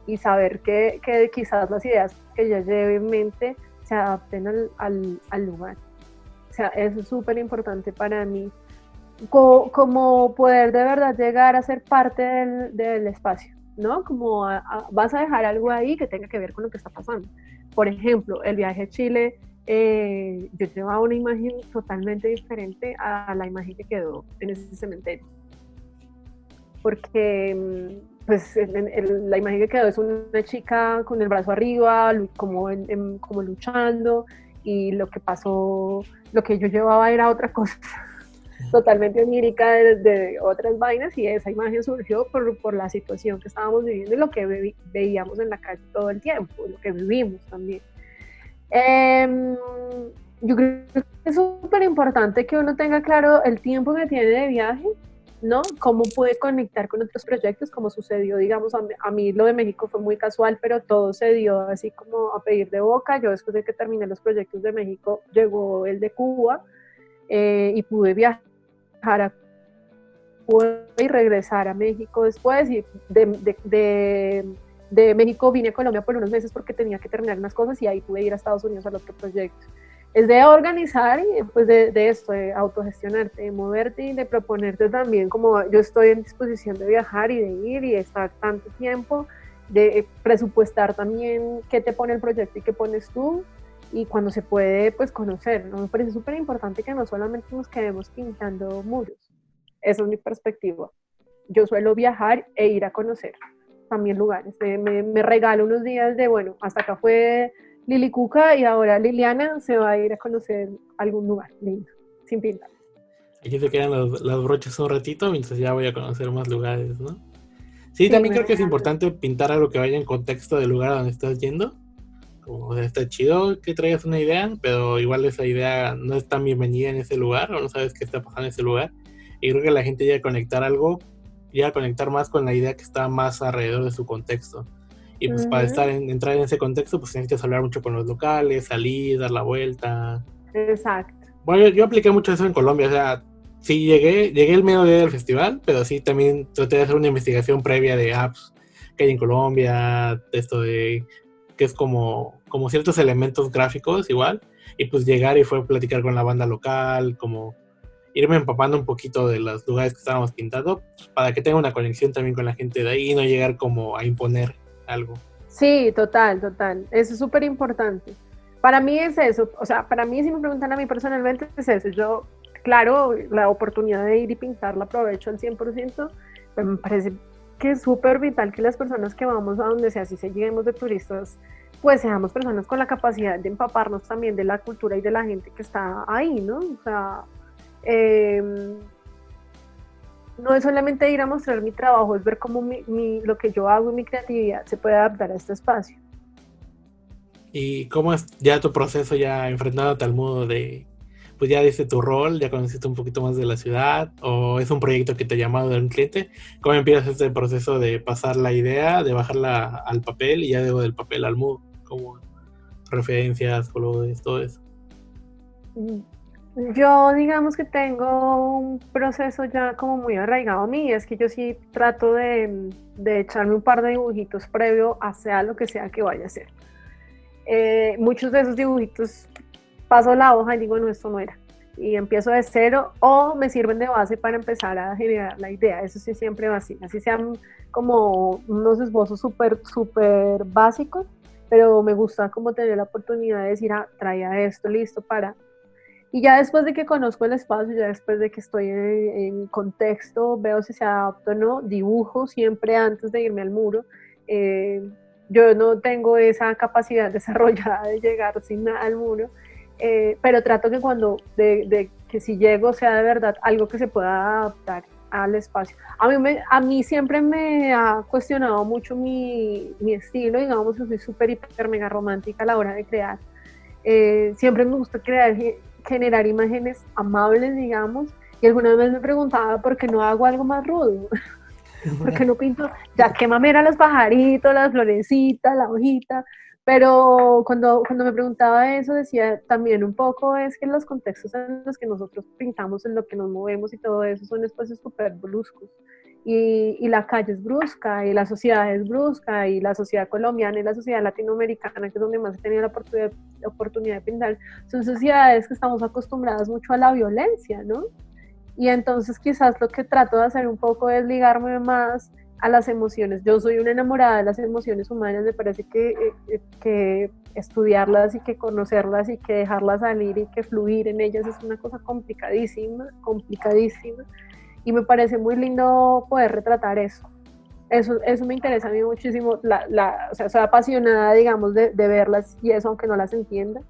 Speaker 3: y saber que quizás las ideas que ya lleve en mente se adapten al lugar. O sea, eso es súper importante para mí. Como poder de verdad llegar a ser parte del espacio, ¿no? Como vas a dejar algo ahí que tenga que ver con lo que está pasando. Por ejemplo, el viaje a Chile, yo llevaba una imagen totalmente diferente a la imagen que quedó en ese cementerio. Porque pues la imagen que quedó es una chica con el brazo arriba, como luchando, y lo que pasó, lo que yo llevaba era otra cosa totalmente onírica de otras vainas, y esa imagen surgió por la situación que estábamos viviendo y lo que veíamos en la calle todo el tiempo, lo que vivimos también. Yo creo que es súper importante que uno tenga claro el tiempo que tiene de viaje, ¿no? Cómo puede conectar con otros proyectos, como sucedió, digamos, a mí lo de México fue muy casual, pero todo se dio así como a pedir de boca. Yo después de que terminé los proyectos de México, llegó el de Cuba, y pude viajar a Cuba y regresar a México después, y de México vine a Colombia por unos meses porque tenía que terminar unas cosas, y ahí pude ir a Estados Unidos al otro proyecto. Es de organizar y pues de esto, de autogestionarte, de moverte y de proponerte también, como yo estoy en disposición de viajar y de ir y de estar tanto tiempo, de presupuestar también qué te pone el proyecto y qué pones tú, y cuando se puede, pues conocer, ¿no? Me parece súper importante que no solamente nos quedemos pintando muros. Esa es mi perspectiva. Yo suelo viajar e ir a conocer también lugares. Me regalo unos días de, bueno, hasta acá fue Lily Cuca y ahora Liliana se va a ir a conocer algún lugar lindo, sin pintar.
Speaker 4: Aquí se quedan las brochas un ratito mientras ya voy a conocer más lugares, ¿no? Sí,
Speaker 3: Sí,
Speaker 4: también
Speaker 3: me
Speaker 4: creo que es
Speaker 3: encanta.
Speaker 4: importante pintar algo que vaya en contexto del lugar a donde estás yendo. Como, o sea, está chido que traigas una idea, pero igual esa idea no es tan bienvenida en ese lugar, o no sabes qué está pasando en ese lugar. Y creo que la gente llega a conectar algo, llega a conectar más con la idea que está más alrededor de su contexto. Y pues para entrar en ese contexto, pues necesitas hablar mucho con los locales, salir, dar la vuelta.
Speaker 3: Exacto.
Speaker 4: Bueno, yo apliqué mucho eso en Colombia, o sea, sí llegué el medio día del festival, pero sí también traté de hacer una investigación previa de apps que hay en Colombia, de esto de que es como ciertos elementos gráficos igual, y pues llegar y fue platicar con la banda local, como irme empapando un poquito de los lugares que estábamos pintando, pues, para que tenga una conexión también con la gente de ahí y no llegar como a imponer algo.
Speaker 3: Sí, total. Eso es súper importante. Para mí es eso, o sea, para mí, si me preguntan a mí personalmente, es eso. Yo, claro, la oportunidad de ir y pintar la aprovecho al 100%, pero me parece que es súper vital que las personas que vamos a donde sea, si seguimos de turistas, pues seamos personas con la capacidad de empaparnos también de la cultura y de la gente que está ahí, ¿no? O sea, no es solamente ir a mostrar mi trabajo, es ver cómo lo que yo hago y mi creatividad se puede adaptar a este espacio.
Speaker 4: ¿Y cómo es ya tu proceso ya enfrentándote al mundo de pues ya diste tu rol, ya conociste un poquito más de la ciudad, o es un proyecto que te ha llamado de un cliente, ¿cómo empiezas este proceso de pasar la idea, de bajarla al papel y ya luego del papel al Mood? Como referencias, colores, todo eso.
Speaker 3: Yo digamos que tengo un proceso ya como muy arraigado a mí, es que yo sí trato de echarme un par de dibujitos previo a sea lo que sea que vaya a hacer. Muchos de esos dibujitos paso la hoja y digo, no, esto no era. Y empiezo de cero o me sirven de base para empezar a generar la idea. Eso sí siempre va así. Así sean como unos esbozos súper básicos, pero me gusta como tener la oportunidad de decir, traía esto listo para... Y ya después de que conozco el espacio, ya después de que estoy en contexto, veo si se adapta o no, dibujo siempre antes de irme al muro. Yo no tengo esa capacidad desarrollada de llegar sin nada al muro, pero trato que que si llego sea de verdad algo que se pueda adaptar al espacio. A mí siempre me ha cuestionado mucho mi estilo, digamos que soy súper, hiper, mega romántica a la hora de crear. Siempre me gusta generar imágenes amables, digamos, y alguna vez me preguntaba por qué no hago algo más rudo, por qué no pinto, ya qué mamera los pajaritos, las florecitas, la hojita, pero cuando me preguntaba eso decía también un poco es que los contextos en los que nosotros pintamos, en lo que nos movemos y todo eso son espacios súper bruscos. Y la calle es brusca, y la sociedad es brusca, y la sociedad colombiana y la sociedad latinoamericana, que es donde más he tenido la oportunidad de pintar, son sociedades que estamos acostumbradas mucho a la violencia, ¿no? Y entonces quizás lo que trato de hacer un poco es ligarme más a las emociones. Yo soy una enamorada de las emociones humanas, me parece que estudiarlas y que conocerlas y que dejarlas salir y que fluir en ellas es una cosa complicadísima, y me parece muy lindo poder retratar eso. Eso me interesa a mí muchísimo, o sea, soy apasionada, digamos, de verlas y eso, aunque no las entienda,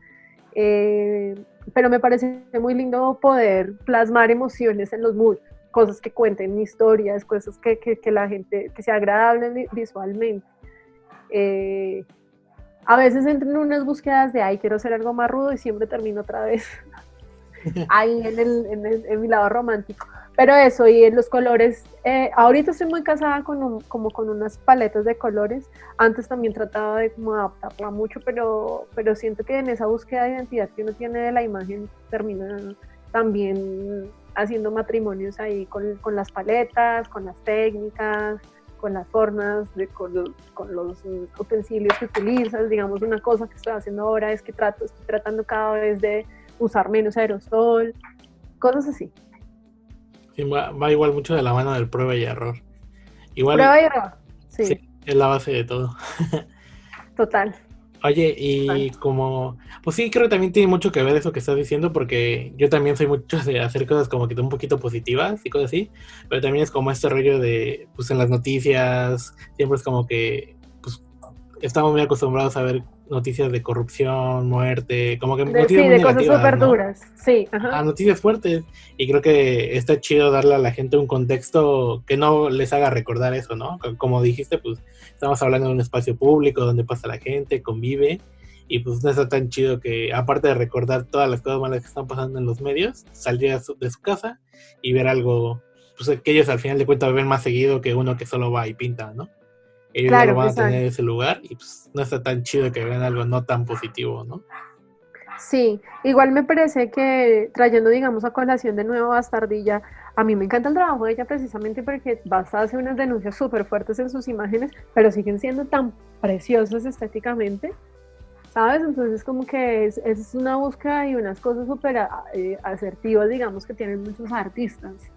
Speaker 3: pero me parece muy lindo poder plasmar emociones en los muros, cosas que cuenten historias, cosas que la gente, que sea agradable visualmente. A veces entro en unas búsquedas de, quiero hacer algo más rudo y siempre termino otra vez ahí en mi lado romántico. Pero eso, y en los colores, ahorita estoy muy casada con unas paletas de colores. Antes también trataba de como adaptarla mucho, pero siento que en esa búsqueda de identidad que uno tiene de la imagen termina también haciendo matrimonios ahí con las paletas, con las técnicas, con las formas, con los utensilios que utilizas. Digamos, una cosa que estoy haciendo ahora es que estoy tratando cada vez de usar menos aerosol, cosas así.
Speaker 4: Sí, va igual mucho de la mano del prueba y error. Igual,
Speaker 3: prueba y error, sí,
Speaker 4: es la base de todo.
Speaker 3: Total.
Speaker 4: Oye, y como, pues sí, creo que también tiene mucho que ver eso que estás diciendo, porque yo también soy mucho de hacer cosas como que un poquito positivas y cosas así, pero también es como este rollo de, pues en las noticias, siempre es como que, pues, estamos muy acostumbrados a ver noticias de corrupción, muerte, como que noticias muy
Speaker 3: de cosas
Speaker 4: negativas,
Speaker 3: súper
Speaker 4: ¿no?
Speaker 3: duras, sí. Ajá.
Speaker 4: A noticias fuertes, y creo que está chido darle a la gente un contexto que no les haga recordar eso, ¿no? Como dijiste, pues estamos hablando de un espacio público donde pasa la gente, convive, y pues no está tan chido que, aparte de recordar todas las cosas malas que están pasando en los medios, salir de su casa y ver algo, pues que ellos al final de cuentas ven más seguido que uno que solo va y pinta, ¿no? Ellos ya lo van a tener en ese lugar, y pues no está tan chido que vean algo no tan positivo, ¿no?
Speaker 3: Sí, igual me parece que trayendo, digamos, a colación de nuevo Bastardilla, a mí me encanta el trabajo de ella precisamente porque Basta hace unas denuncias súper fuertes en sus imágenes, pero siguen siendo tan preciosas estéticamente, ¿sabes? Entonces como que es una búsqueda y unas cosas súper asertivas, digamos, que tienen muchos artistas.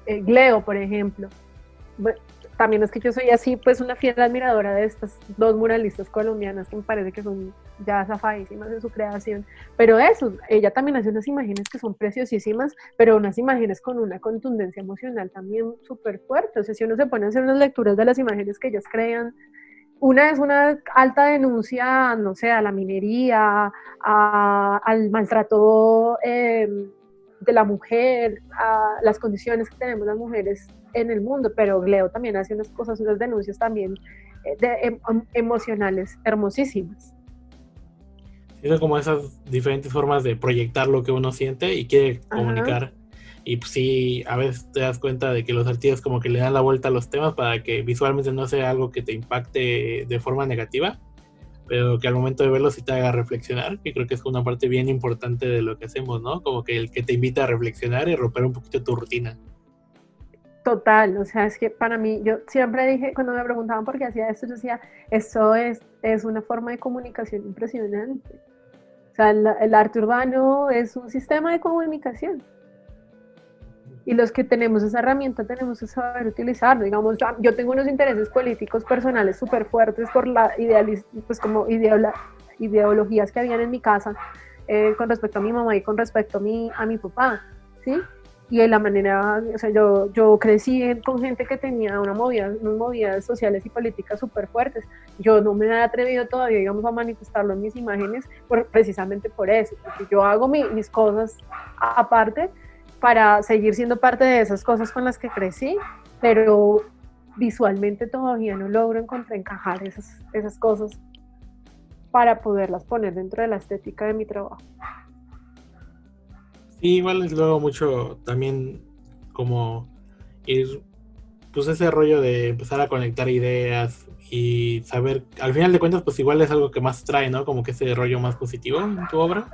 Speaker 3: Gleo, por ejemplo. Bueno, también es que yo soy así, pues una fiel admiradora de estas dos muralistas colombianas que me parece que son ya zafadísimas en su creación, pero eso, ella también hace unas imágenes que son preciosísimas, pero unas imágenes con una contundencia emocional también súper fuerte. O sea, si uno se pone a hacer unas lecturas de las imágenes que ellas crean, una es una alta denuncia, no sé, a la minería, al maltrato de la mujer, a las condiciones que tenemos las mujeres en el mundo, pero Leo también hace unas cosas, unas denuncias también emocionales hermosísimas.
Speaker 4: son como esas diferentes formas de proyectar lo que uno siente y quiere comunicar. Y pues sí, a veces te das cuenta de que los artistas como que le dan la vuelta a los temas para que visualmente no sea algo que te impacte de forma negativa, pero que al momento de verlo sí te haga reflexionar, que creo que es una parte bien importante de lo que hacemos, ¿no? Como que el que te invita a reflexionar y romper un poquito tu rutina.
Speaker 3: Total, o sea, es que para mí, yo siempre dije, cuando me preguntaban por qué hacía esto, yo decía, esto es una forma de comunicación impresionante. O sea, el arte urbano es un sistema de comunicación. Y los que tenemos esa herramienta tenemos que saber utilizarlo. Digamos, yo tengo unos intereses políticos personales súper fuertes por la pues como ideologías que habían en mi casa con respecto a mi mamá y con respecto a mi papá, ¿sí? Y de la manera, o sea, yo crecí con gente que tenía unas movidas sociales y políticas súper fuertes. Yo no me he atrevido todavía, digamos, a manifestarlo en mis imágenes precisamente por eso, porque yo hago mis cosas aparte para seguir siendo parte de esas cosas con las que crecí, pero visualmente todavía no logro encajar esas cosas para poderlas poner dentro de la estética de mi trabajo.
Speaker 4: Sí, igual es luego mucho también como ir, pues ese rollo de empezar a conectar ideas y saber, al final de cuentas, pues igual es algo que más trae, ¿no? Como que ese rollo más positivo en tu obra.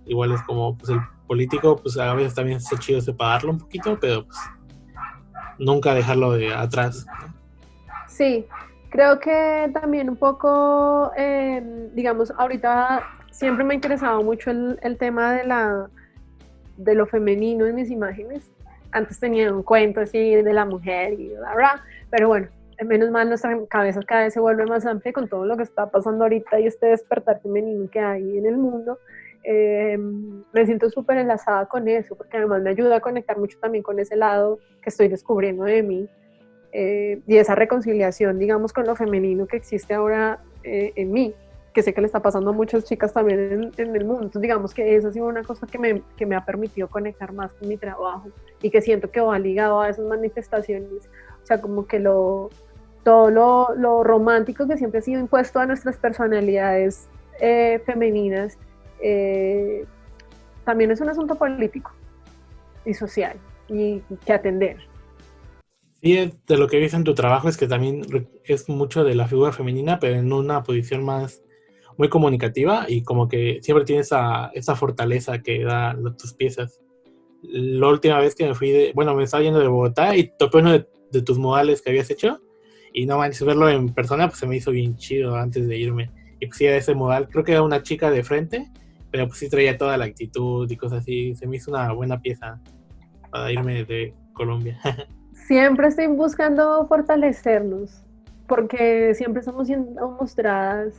Speaker 4: Igual es como, pues el político, pues a veces también es chido separarlo un poquito, pero pues nunca dejarlo de atrás, ¿no?
Speaker 3: Sí, creo que también un poco, digamos, ahorita siempre me ha interesado mucho el tema de lo femenino en mis imágenes. Antes tenía un cuento así de la mujer y bla, bla, pero bueno, menos mal nuestra cabeza cada vez se vuelve más amplia con todo lo que está pasando ahorita y este despertar femenino que hay en el mundo. Me siento súper enlazada con eso, porque además me ayuda a conectar mucho también con ese lado que estoy descubriendo de mí, y esa reconciliación, digamos, con lo femenino que existe ahora en mí, que sé que le está pasando a muchas chicas también en el mundo. Entonces, digamos que esa ha sido una cosa que me ha permitido conectar más con mi trabajo y que siento que va ligado a esas manifestaciones, o sea, como que todo lo romántico que siempre ha sido impuesto a nuestras personalidades femeninas, también es un asunto político y social y que atender.
Speaker 4: Sí, de lo que ves en tu trabajo es que también es mucho de la figura femenina, pero en una posición más muy comunicativa y como que siempre tiene esa fortaleza que da tus piezas. La última vez que me fui me estaba yendo de Bogotá y topé uno de tus modales que habías hecho y no manches, verlo en persona pues se me hizo bien chido antes de irme. Y pues sí, era ese modal, creo que era una chica de frente, pero pues sí traía toda la actitud y cosas así. Se me hizo una buena pieza para irme de Colombia.
Speaker 3: Siempre estoy buscando fortalecernos, porque siempre estamos siendo mostradas,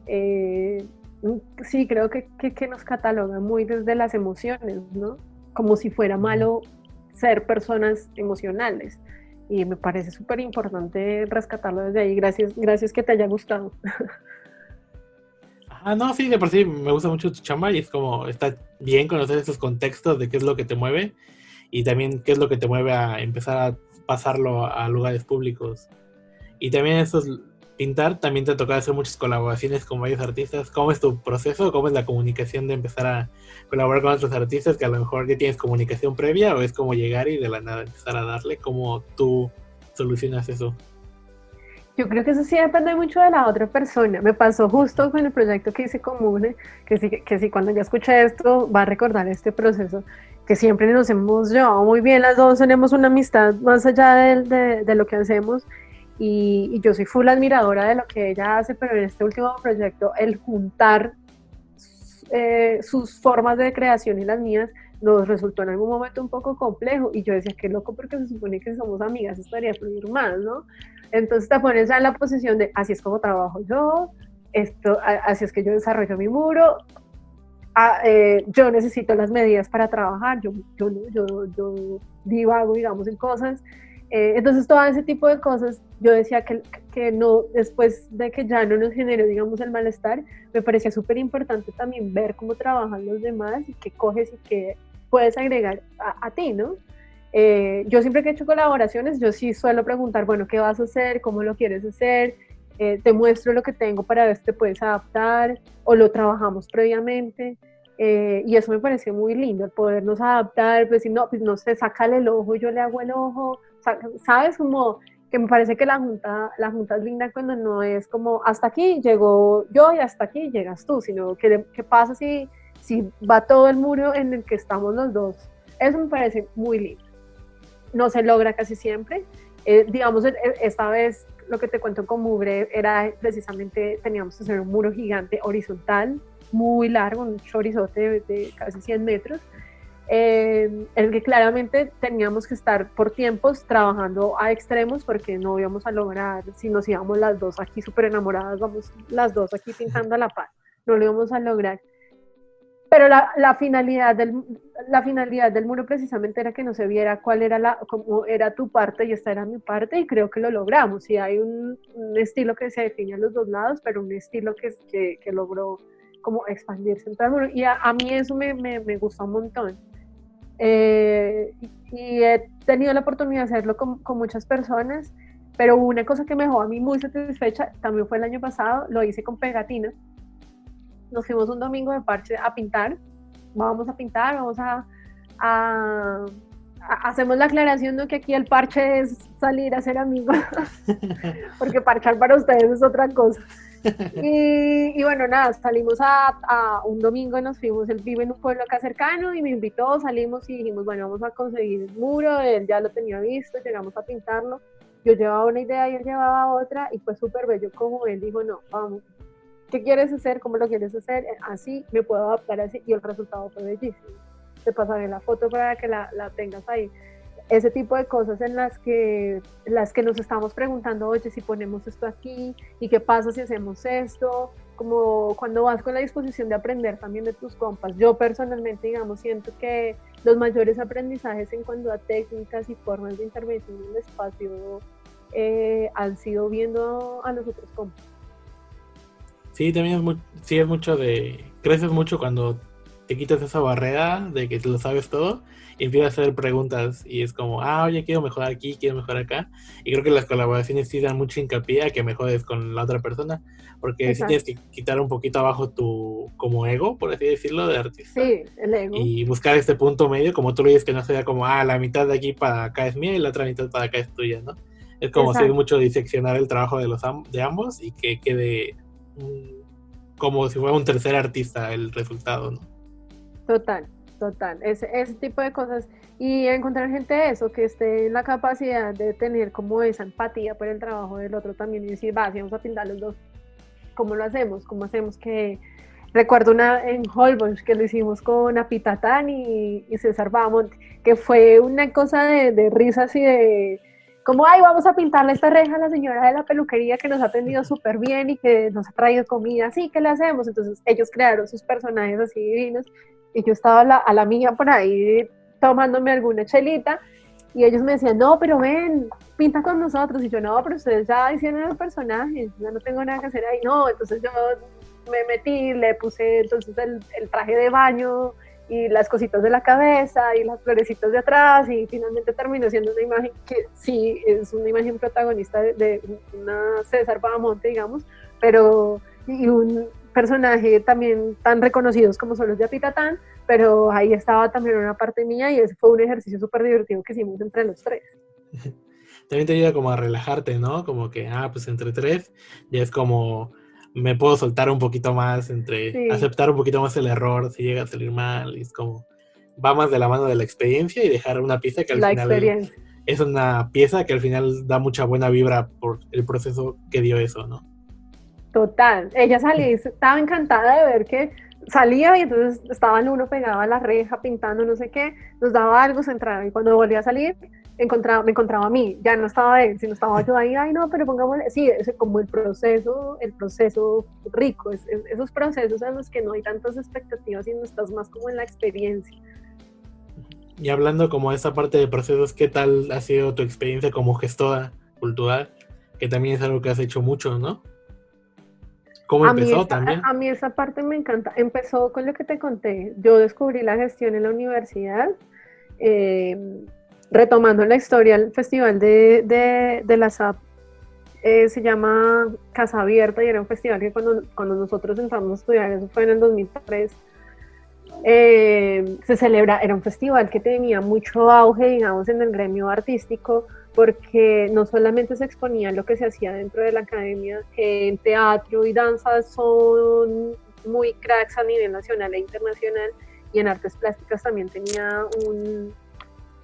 Speaker 3: sí, creo que nos catalogan muy desde las emociones, ¿no? Como si fuera malo ser personas emocionales. Y me parece súper importante rescatarlo desde ahí. Gracias que te haya gustado.
Speaker 4: No, sí, de por sí me gusta mucho tu chamba y es como, está bien conocer esos contextos de qué es lo que te mueve y también qué es lo que te mueve a empezar a pasarlo a lugares públicos. Y también pintar, también te toca hacer muchas colaboraciones con varios artistas. ¿Cómo es tu proceso? ¿Cómo es la comunicación de empezar a colaborar con otros artistas que a lo mejor ya tienes comunicación previa o es como llegar y de la nada empezar a darle? ¿Cómo tú solucionas eso?
Speaker 3: Yo creo que eso sí depende mucho de la otra persona. Me pasó justo con el proyecto que hice con Mune, que sí, cuando ya escuché esto va a recordar este proceso, que siempre nos hemos llevado muy bien, las dos tenemos una amistad más allá de lo que hacemos, y yo soy full admiradora de lo que ella hace, pero en este último proyecto el juntar sus formas de creación y las mías nos resultó en algún momento un poco complejo, y yo decía, qué loco, porque se supone que somos amigas, estaría fluir más, ¿no? Entonces te pones ya en la posición de, así es como trabajo yo, así es que yo desarrollo mi muro, yo necesito las medidas para trabajar, yo divago, digamos, en cosas. Entonces todo ese tipo de cosas, yo decía que no, después de que ya no nos generó, digamos, el malestar, me parecía súper importante también ver cómo trabajan los demás y qué coges y qué puedes agregar a ti, ¿no? Yo siempre que he hecho colaboraciones, yo sí suelo preguntar, bueno, ¿qué vas a hacer? ¿Cómo lo quieres hacer? te muestro lo que tengo para ver si te puedes adaptar o lo trabajamos previamente. Y eso me pareció muy lindo, el podernos adaptar, pues si no, pues no sé, sácale el ojo, yo le hago el ojo, ¿sabes? Como que me parece que la junta es linda cuando no es como hasta aquí llego yo y hasta aquí llegas tú, sino que qué pasa si va todo el muro en el que estamos los dos. Eso me parece muy lindo. No se logra casi siempre. Digamos, esta vez lo que te cuento con Mugre era precisamente, teníamos que hacer un muro gigante horizontal, muy largo, un chorizote de casi 100 metros, en el que claramente teníamos que estar por tiempos trabajando a extremos porque no íbamos a lograr, si nos íbamos las dos aquí súper enamoradas, vamos las dos aquí pintando a la par, no lo íbamos a lograr. Pero la finalidad del muro precisamente era que no se viera cómo era tu parte y esta era mi parte, y creo que lo logramos. Y hay un estilo que se define a los dos lados, pero un estilo que logró como expandirse en todo el muro. Y a mí eso me gustó un montón. Y he tenido la oportunidad de hacerlo con muchas personas, pero una cosa que me dejó a mí muy satisfecha, también fue el año pasado, lo hice con pegatina. Nos fuimos un domingo de parche a pintar, vamos a pintar, hacemos la aclaración de que aquí el parche es salir a ser amigos, porque parchar para ustedes es otra cosa. Y bueno, nada, salimos a un domingo, nos fuimos, él vive en un pueblo acá cercano y me invitó, salimos y dijimos, bueno, vamos a conseguir el muro, él ya lo tenía visto, llegamos a pintarlo, yo llevaba una idea y él llevaba otra y fue súper bello como él dijo, no, vamos, ¿qué quieres hacer? ¿Cómo lo quieres hacer? Así, me puedo adaptar así, y el resultado fue bellísimo. Te pasaré la foto para que la tengas ahí. Ese tipo de cosas en las que nos estamos preguntando, oye, si ponemos esto aquí, ¿y qué pasa si hacemos esto? Como cuando vas con la disposición de aprender también de tus compas. Yo personalmente, digamos, siento que los mayores aprendizajes en cuanto a técnicas y formas de intervención en el espacio han sido viendo a los otros compas.
Speaker 4: Sí, también es mucho de... Creces mucho cuando te quitas esa barrera de que te lo sabes todo y empiezas a hacer preguntas y es como, oye, quiero mejorar aquí, quiero mejorar acá. Y creo que las colaboraciones sí dan mucho hincapié a que mejores con la otra persona, porque sí tienes que quitar un poquito abajo tu como ego, por así decirlo, de artista.
Speaker 3: Sí, el ego.
Speaker 4: Y buscar este punto medio, como tú lo dices, que no sea como, la mitad de aquí para acá es mía y la otra mitad para acá es tuya, ¿no? Es como si es mucho diseccionar el trabajo de ambos y que quede... como si fuera un tercer artista el resultado, ¿no?
Speaker 3: Total. Ese tipo de cosas. Y encontrar gente eso, que esté en la capacidad de tener como esa empatía por el trabajo del otro también y decir, si vamos a pintar los dos, ¿cómo lo hacemos? ¿Cómo hacemos que...? Recuerdo en Holbox que lo hicimos con Apitatán y César Bamont, que fue una cosa de risas y de... como, vamos a pintarle esta reja a la señora de la peluquería que nos ha atendido súper bien y que nos ha traído comida, sí, ¿qué le hacemos? Entonces ellos crearon sus personajes así divinos y yo estaba a la mía por ahí tomándome alguna chelita y ellos me decían, no, pero ven, pinta con nosotros. Y yo, no, pero ustedes ya hicieron los personajes, ya no tengo nada que hacer ahí. No, entonces yo me metí, le puse entonces el traje de baño y las cositas de la cabeza y las florecitas de atrás y finalmente terminó siendo una imagen que sí es una imagen protagonista de una César Bahamonte, digamos, pero y un personaje también tan reconocidos como son los de Apitatán, pero ahí estaba también una parte mía y ese fue un ejercicio súper divertido que hicimos entre los tres.
Speaker 4: También te ayuda como a relajarte, ¿no? Como que, pues entre tres ya es como... me puedo soltar un poquito más aceptar un poquito más el error si llega a salir mal, y es como va más de la mano de la experiencia y dejar una pieza que al final es una pieza que al final da mucha buena vibra por el proceso que dio eso, ¿no?
Speaker 3: Total, ella salía y estaba encantada de ver que salía y entonces estaba el uno pegado a la reja pintando no sé qué, nos daba algo, se entraba y cuando volvía a salir me encontraba a mí, ya no estaba él, sino estaba yo ahí, no, pero pongámosle, sí, es como el proceso rico, esos procesos en los que no hay tantas expectativas y no estás más como en la experiencia.
Speaker 4: Y hablando como de esa parte de procesos, ¿qué tal ha sido tu experiencia como gestora cultural? Que también es algo que has hecho mucho, ¿no? ¿Cómo empezó también?
Speaker 3: A mí esa parte me encanta. Empezó con lo que te conté. Yo descubrí la gestión en la universidad, retomando la historia del Festival de la SAP. se llama Casa Abierta y era un festival que cuando nosotros entramos a estudiar, eso fue en el 2003, se celebra, era un festival que tenía mucho auge, digamos, en el gremio artístico, porque no solamente se exponía lo que se hacía dentro de la academia, que en teatro y danza son muy cracks a nivel nacional e internacional, y en artes plásticas también tenía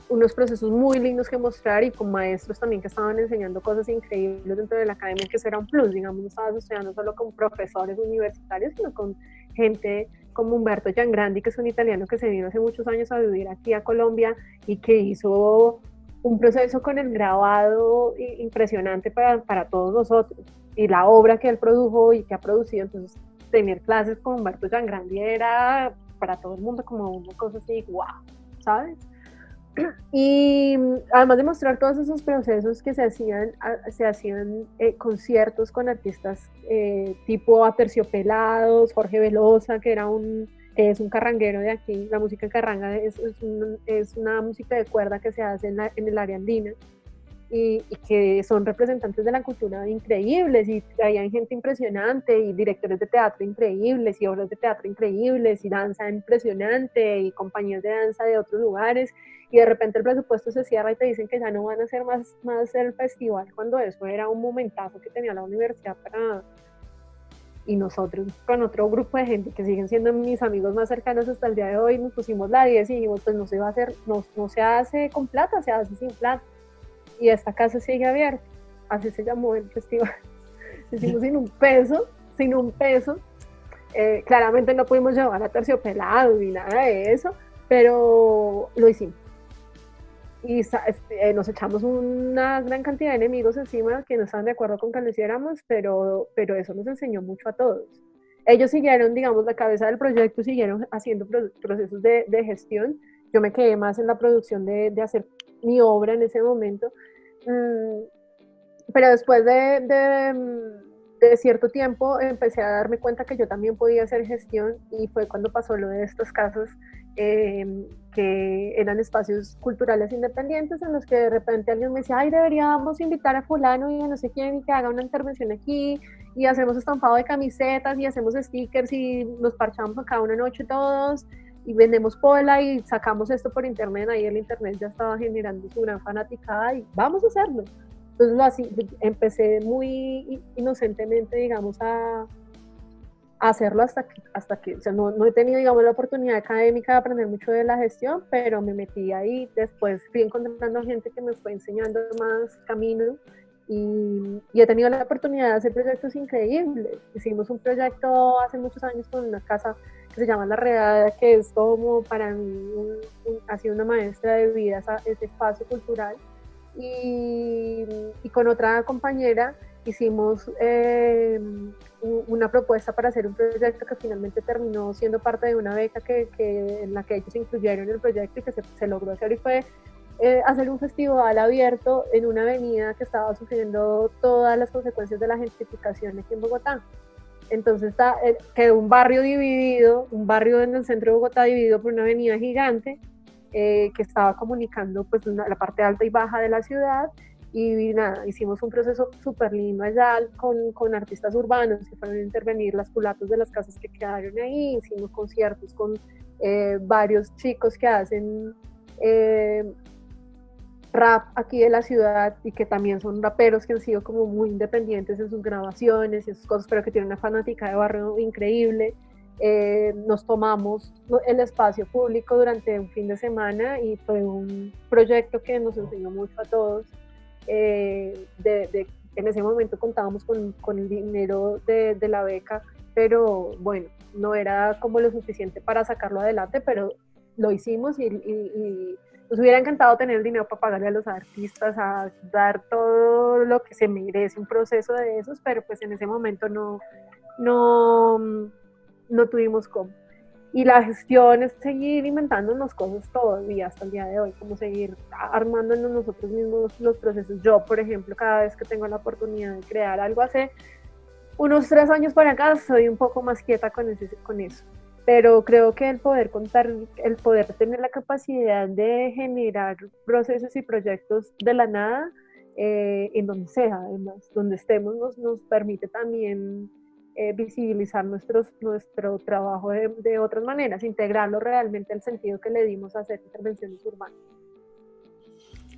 Speaker 3: unos procesos muy lindos que mostrar y con maestros también que estaban enseñando cosas increíbles dentro de la academia, que eso era un plus, digamos, no estabas estudiando solo con profesores universitarios, sino con gente como Humberto Giangrandi, que es un italiano que se vino hace muchos años a vivir aquí a Colombia y que hizo un proceso con el grabado impresionante para todos nosotros, y la obra que él produjo y que ha producido. Entonces tener clases con Humberto Giangrandi era para todo el mundo como una cosa así, wow, ¿sabes? Y además de mostrar todos esos procesos que se hacían conciertos con artistas tipo Aterciopelados, Jorge Velosa, que es un carranguero de aquí. La música carranga es una música de cuerda que se hace en el área andina, y que son representantes de la cultura increíbles, y hay gente impresionante, y directores de teatro increíbles, y obras de teatro increíbles, y danza impresionante, y compañías de danza de otros lugares, y de repente el presupuesto se cierra y te dicen que ya no van a hacer más el festival, cuando eso era un momentazo que tenía la universidad y nosotros con otro grupo de gente que siguen siendo mis amigos más cercanos hasta el día de hoy, nos pusimos la 10 y dijimos, pues no se va a hacer, no se hace con plata, se hace sin plata. Y esta casa sigue abierta, así se llamó el festival. Hicimos sin un peso. Claramente no pudimos llevar a Terciopelado ni nada de eso, pero lo hicimos. Y nos echamos una gran cantidad de enemigos encima que no estaban de acuerdo con que lo hiciéramos, pero eso nos enseñó mucho a todos. Ellos siguieron, digamos, la cabeza del proyecto, siguieron haciendo procesos de gestión. Yo me quedé más en la producción de hacer mi obra en ese momento. Pero después de cierto tiempo empecé a darme cuenta que yo también podía hacer gestión, y fue cuando pasó lo de estas casas, que eran espacios culturales independientes en los que de repente alguien me decía, ay, deberíamos invitar a fulano y a no sé quién y que haga una intervención aquí, y hacemos estampado de camisetas y hacemos stickers y nos parchamos acá una noche todos y vendemos pola y sacamos esto por internet. Ahí el internet ya estaba generando su gran fanaticada y vamos a hacerlo. Entonces empecé muy inocentemente, digamos, a hacerlo hasta que o sea, no he tenido, digamos, la oportunidad académica de aprender mucho de la gestión, pero me metí ahí. Después fui encontrando gente que me fue enseñando más camino, y he tenido la oportunidad de hacer proyectos increíbles. Hicimos un proyecto hace muchos años con una casa que se llama La Redada, que es como para mí ha sido una maestra de vida ese espacio cultural, y con otra compañera hicimos una propuesta para hacer un proyecto que finalmente terminó siendo parte de una beca en la que ellos incluyeron el proyecto y que se logró hacer, y fue hacer un festival abierto en una avenida que estaba sufriendo todas las consecuencias de la gentrificación aquí en Bogotá. Entonces quedó un barrio en el centro de Bogotá dividido por una avenida gigante que estaba comunicando pues la parte alta y baja de la ciudad, y nada, hicimos un proceso súper lindo allá con artistas urbanos que fueron a intervenir las culatas de las casas que quedaron ahí. Hicimos conciertos con varios chicos que hacen rap aquí de la ciudad y que también son raperos que han sido como muy independientes en sus grabaciones y esas cosas, pero que tienen una fanática de barrio increíble. Nos tomamos el espacio público durante un fin de semana y fue un proyecto que nos enseñó mucho a todos. En ese momento contábamos con el dinero de la beca, pero bueno, no era como lo suficiente para sacarlo adelante, pero lo hicimos, y nos hubiera encantado tener el dinero para pagarle a los artistas, a dar todo lo que se merece un proceso de esos, pero pues en ese momento no tuvimos cómo. Y la gestión es seguir inventándonos cosas todavía hasta el día de hoy, como seguir armándonos nosotros mismos los procesos. Yo, por ejemplo, cada vez que tengo la oportunidad de crear algo, hace unos 3 años para acá, soy un poco más quieta con eso. Pero creo que el poder tener la capacidad de generar procesos y proyectos de la nada en donde sea, además, donde estemos nos permite también visibilizar nuestro trabajo de otras maneras, integrarlo realmente al sentido que le dimos a hacer intervenciones urbanas.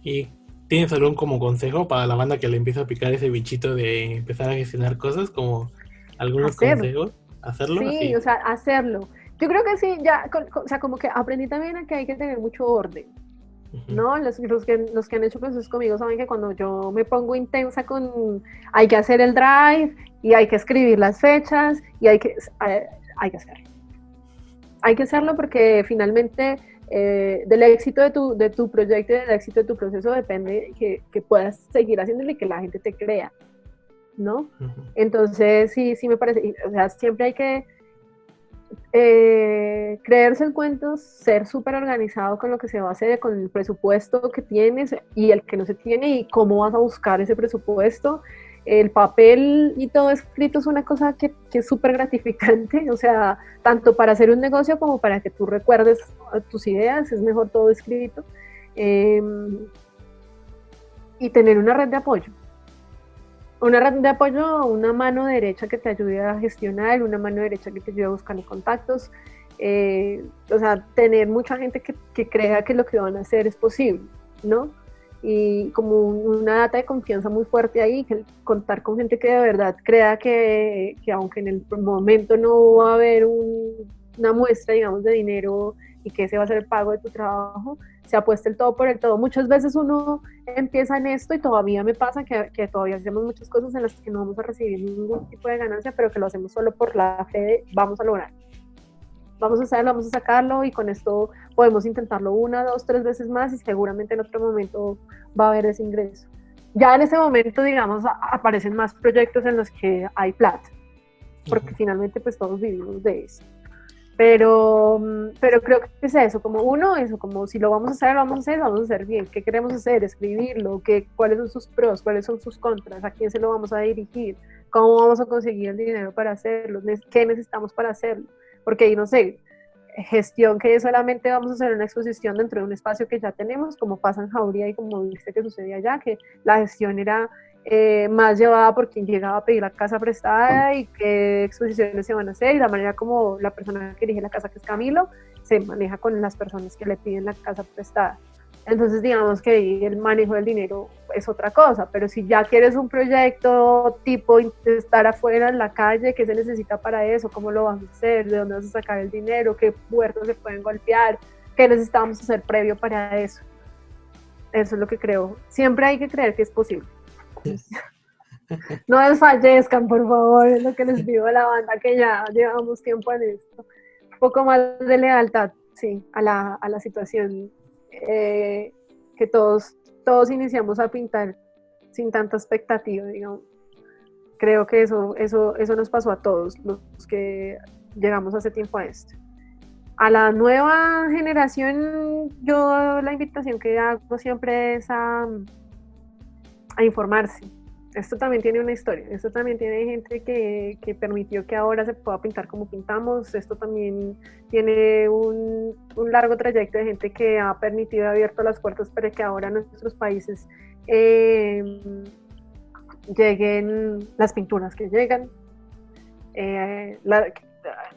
Speaker 4: ¿Y tienes algún como consejo para la banda que le empieza a picar ese bichito de empezar a gestionar cosas, como algunos consejos? ¿Hacerlo?
Speaker 3: Sí,
Speaker 4: Así.
Speaker 3: o sea, hacerlo. Yo creo que sí, ya, o sea, como que aprendí también a que hay que tener mucho orden, ¿no? Los que han hecho procesos conmigo saben que cuando yo me pongo intensa hay que hacer el drive y hay que escribir las fechas y hay que hacerlo. Hay que hacerlo porque finalmente del éxito de tu proyecto y del éxito de tu proceso depende que puedas seguir haciéndolo y que la gente te crea, ¿no? Entonces sí me parece, o sea, siempre hay que creerse el cuento, ser súper organizado con lo que se va a hacer, con el presupuesto que tienes y el que no se tiene y cómo vas a buscar ese presupuesto. El papel y todo escrito es una cosa que es súper gratificante, o sea, tanto para hacer un negocio como para que tú recuerdes tus ideas, es mejor todo escrito. Y tener una red de apoyo. Una red de apoyo, una mano derecha que te ayude a gestionar, una mano derecha que te ayude a buscar los contactos, o sea, tener mucha gente que crea que lo que van a hacer es posible, ¿no? Y como una data de confianza muy fuerte ahí, que contar con gente que de verdad crea que aunque en el momento no va a haber una muestra, digamos, de dinero y que ese va a ser el pago de tu trabajo, se apuesta el todo por el todo. Muchas veces uno empieza en esto y todavía me pasa que todavía hacemos muchas cosas en las que no vamos a recibir ningún tipo de ganancia, pero que lo hacemos solo por la fe de vamos a lograr. Vamos a hacerlo, vamos a sacarlo y con esto podemos intentarlo 1, 2, 3 veces más y seguramente en otro momento va a haber ese ingreso. Ya en ese momento, digamos, aparecen más proyectos en los que hay plata, porque finalmente pues todos vivimos de eso. Pero creo que es eso, como si lo vamos a hacer, vamos a hacer bien. ¿Qué queremos hacer? Escribirlo, cuáles son sus pros, cuáles son sus contras, a quién se lo vamos a dirigir, cómo vamos a conseguir el dinero para hacerlo, qué necesitamos para hacerlo. Porque ahí, no sé, gestión que solamente vamos a hacer una exposición dentro de un espacio que ya tenemos, como pasa en Jauría y como viste que sucedía allá, que la gestión era más llevada por quien llegaba a pedir la casa prestada y qué exposiciones se van a hacer y la manera como la persona que dirige la casa, que es Camilo, se maneja con las personas que le piden la casa prestada. Entonces digamos que el manejo del dinero es otra cosa, pero si ya quieres un proyecto tipo estar afuera en la calle, ¿qué se necesita para eso? ¿Cómo lo vas a hacer? ¿De dónde vas a sacar el dinero? ¿Qué puertas se pueden golpear? ¿Qué necesitamos hacer previo para eso? Eso es lo que creo. Siempre hay que creer que es posible. No desfallezcan, por favor, es lo que les pido a la banda, que ya llevamos tiempo en esto. Un poco más de lealtad, sí, a la situación. Que todos iniciamos a pintar sin tanta expectativa, digamos. Creo que eso nos pasó a todos los que llegamos hace tiempo a esto. A la nueva generación, yo la invitación que hago siempre es a informarse. Esto también tiene una historia, esto también tiene gente que permitió que ahora se pueda pintar como pintamos, esto también tiene un largo trayecto de gente que ha permitido y abierto las puertas para que ahora en nuestros países lleguen las pinturas que llegan.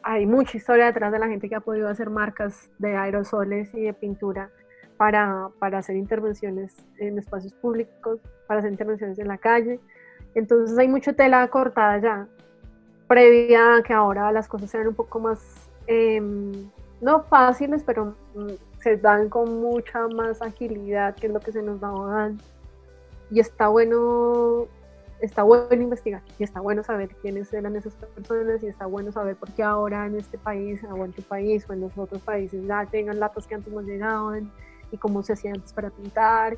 Speaker 3: Hay mucha historia detrás de la gente que ha podido hacer marcas de aerosoles y de pintura para hacer intervenciones en espacios públicos, para hacer intervenciones en la calle. Entonces hay mucha tela cortada ya, previa a que ahora las cosas sean un poco más, no fáciles, pero se dan con mucha más agilidad, que es lo que se nos da. Y está bueno investigar, y está bueno saber quiénes eran esas personas, y está bueno saber por qué ahora en este país, o en tu país, o en los otros países ya llegan latas que antes no llegaban, y cómo se hacía antes para pintar,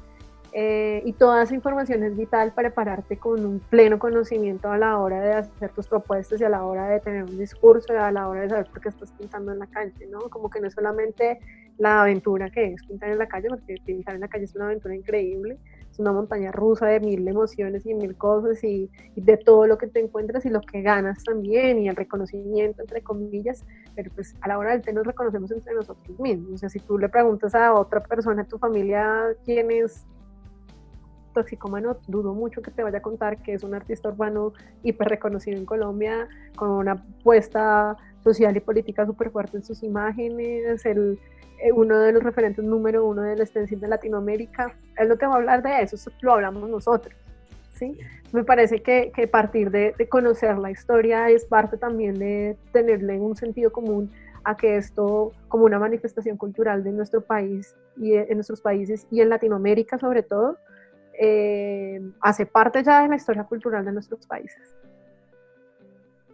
Speaker 3: y toda esa información es vital para prepararte con un pleno conocimiento a la hora de hacer tus propuestas y a la hora de tener un discurso y a la hora de saber por qué estás pintando en la calle, ¿no? Como que no es solamente la aventura que es pintar en la calle, porque pintar en la calle es una aventura increíble, es una montaña rusa de 1000 emociones y 1000 cosas y de todo lo que te encuentras y lo que ganas también y el reconocimiento entre comillas, pero pues a la hora del té nos reconocemos entre nosotros mismos. O sea, si tú le preguntas a otra persona, a tu familia, quién es Toxicómano, dudo mucho que te vaya a contar que es un artista urbano hiper reconocido en Colombia, con una apuesta social y política súper fuerte en sus imágenes, uno de los referentes número uno del stencil de Latinoamérica. Él no te va a hablar de eso lo hablamos nosotros, ¿sí? Me parece que partir de conocer la historia es parte también de tenerle un sentido común a que esto, como una manifestación cultural de nuestro país y en nuestros países y en Latinoamérica sobre todo, hace parte ya de la historia cultural de nuestros países.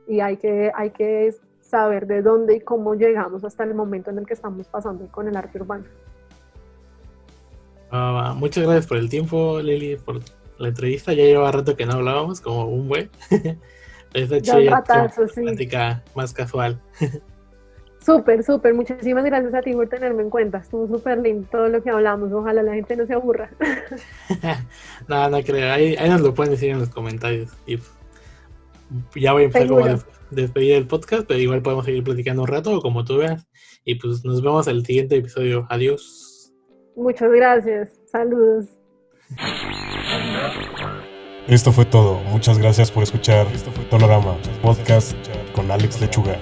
Speaker 3: Y hay que saber de dónde y cómo llegamos hasta el momento en el que estamos pasando con el arte urbano.
Speaker 4: Muchas gracias por el tiempo, Lili, por la entrevista. Ya llevaba rato que no hablábamos, como un buen. Esta plática más casual.
Speaker 3: Súper, muchísimas gracias a ti por tenerme en cuenta, estuvo súper lindo todo lo que hablamos, ojalá la gente no se aburra.
Speaker 4: No creo, ahí nos lo pueden decir en los comentarios y ya voy a empezar como a despedir el podcast, pero igual podemos seguir platicando un rato o como tú veas, y pues nos vemos en el siguiente episodio. Adiós.
Speaker 3: Muchas gracias, saludos.
Speaker 1: Esto fue todo, muchas gracias por escuchar Tonorama Podcast con Alex Lechuga.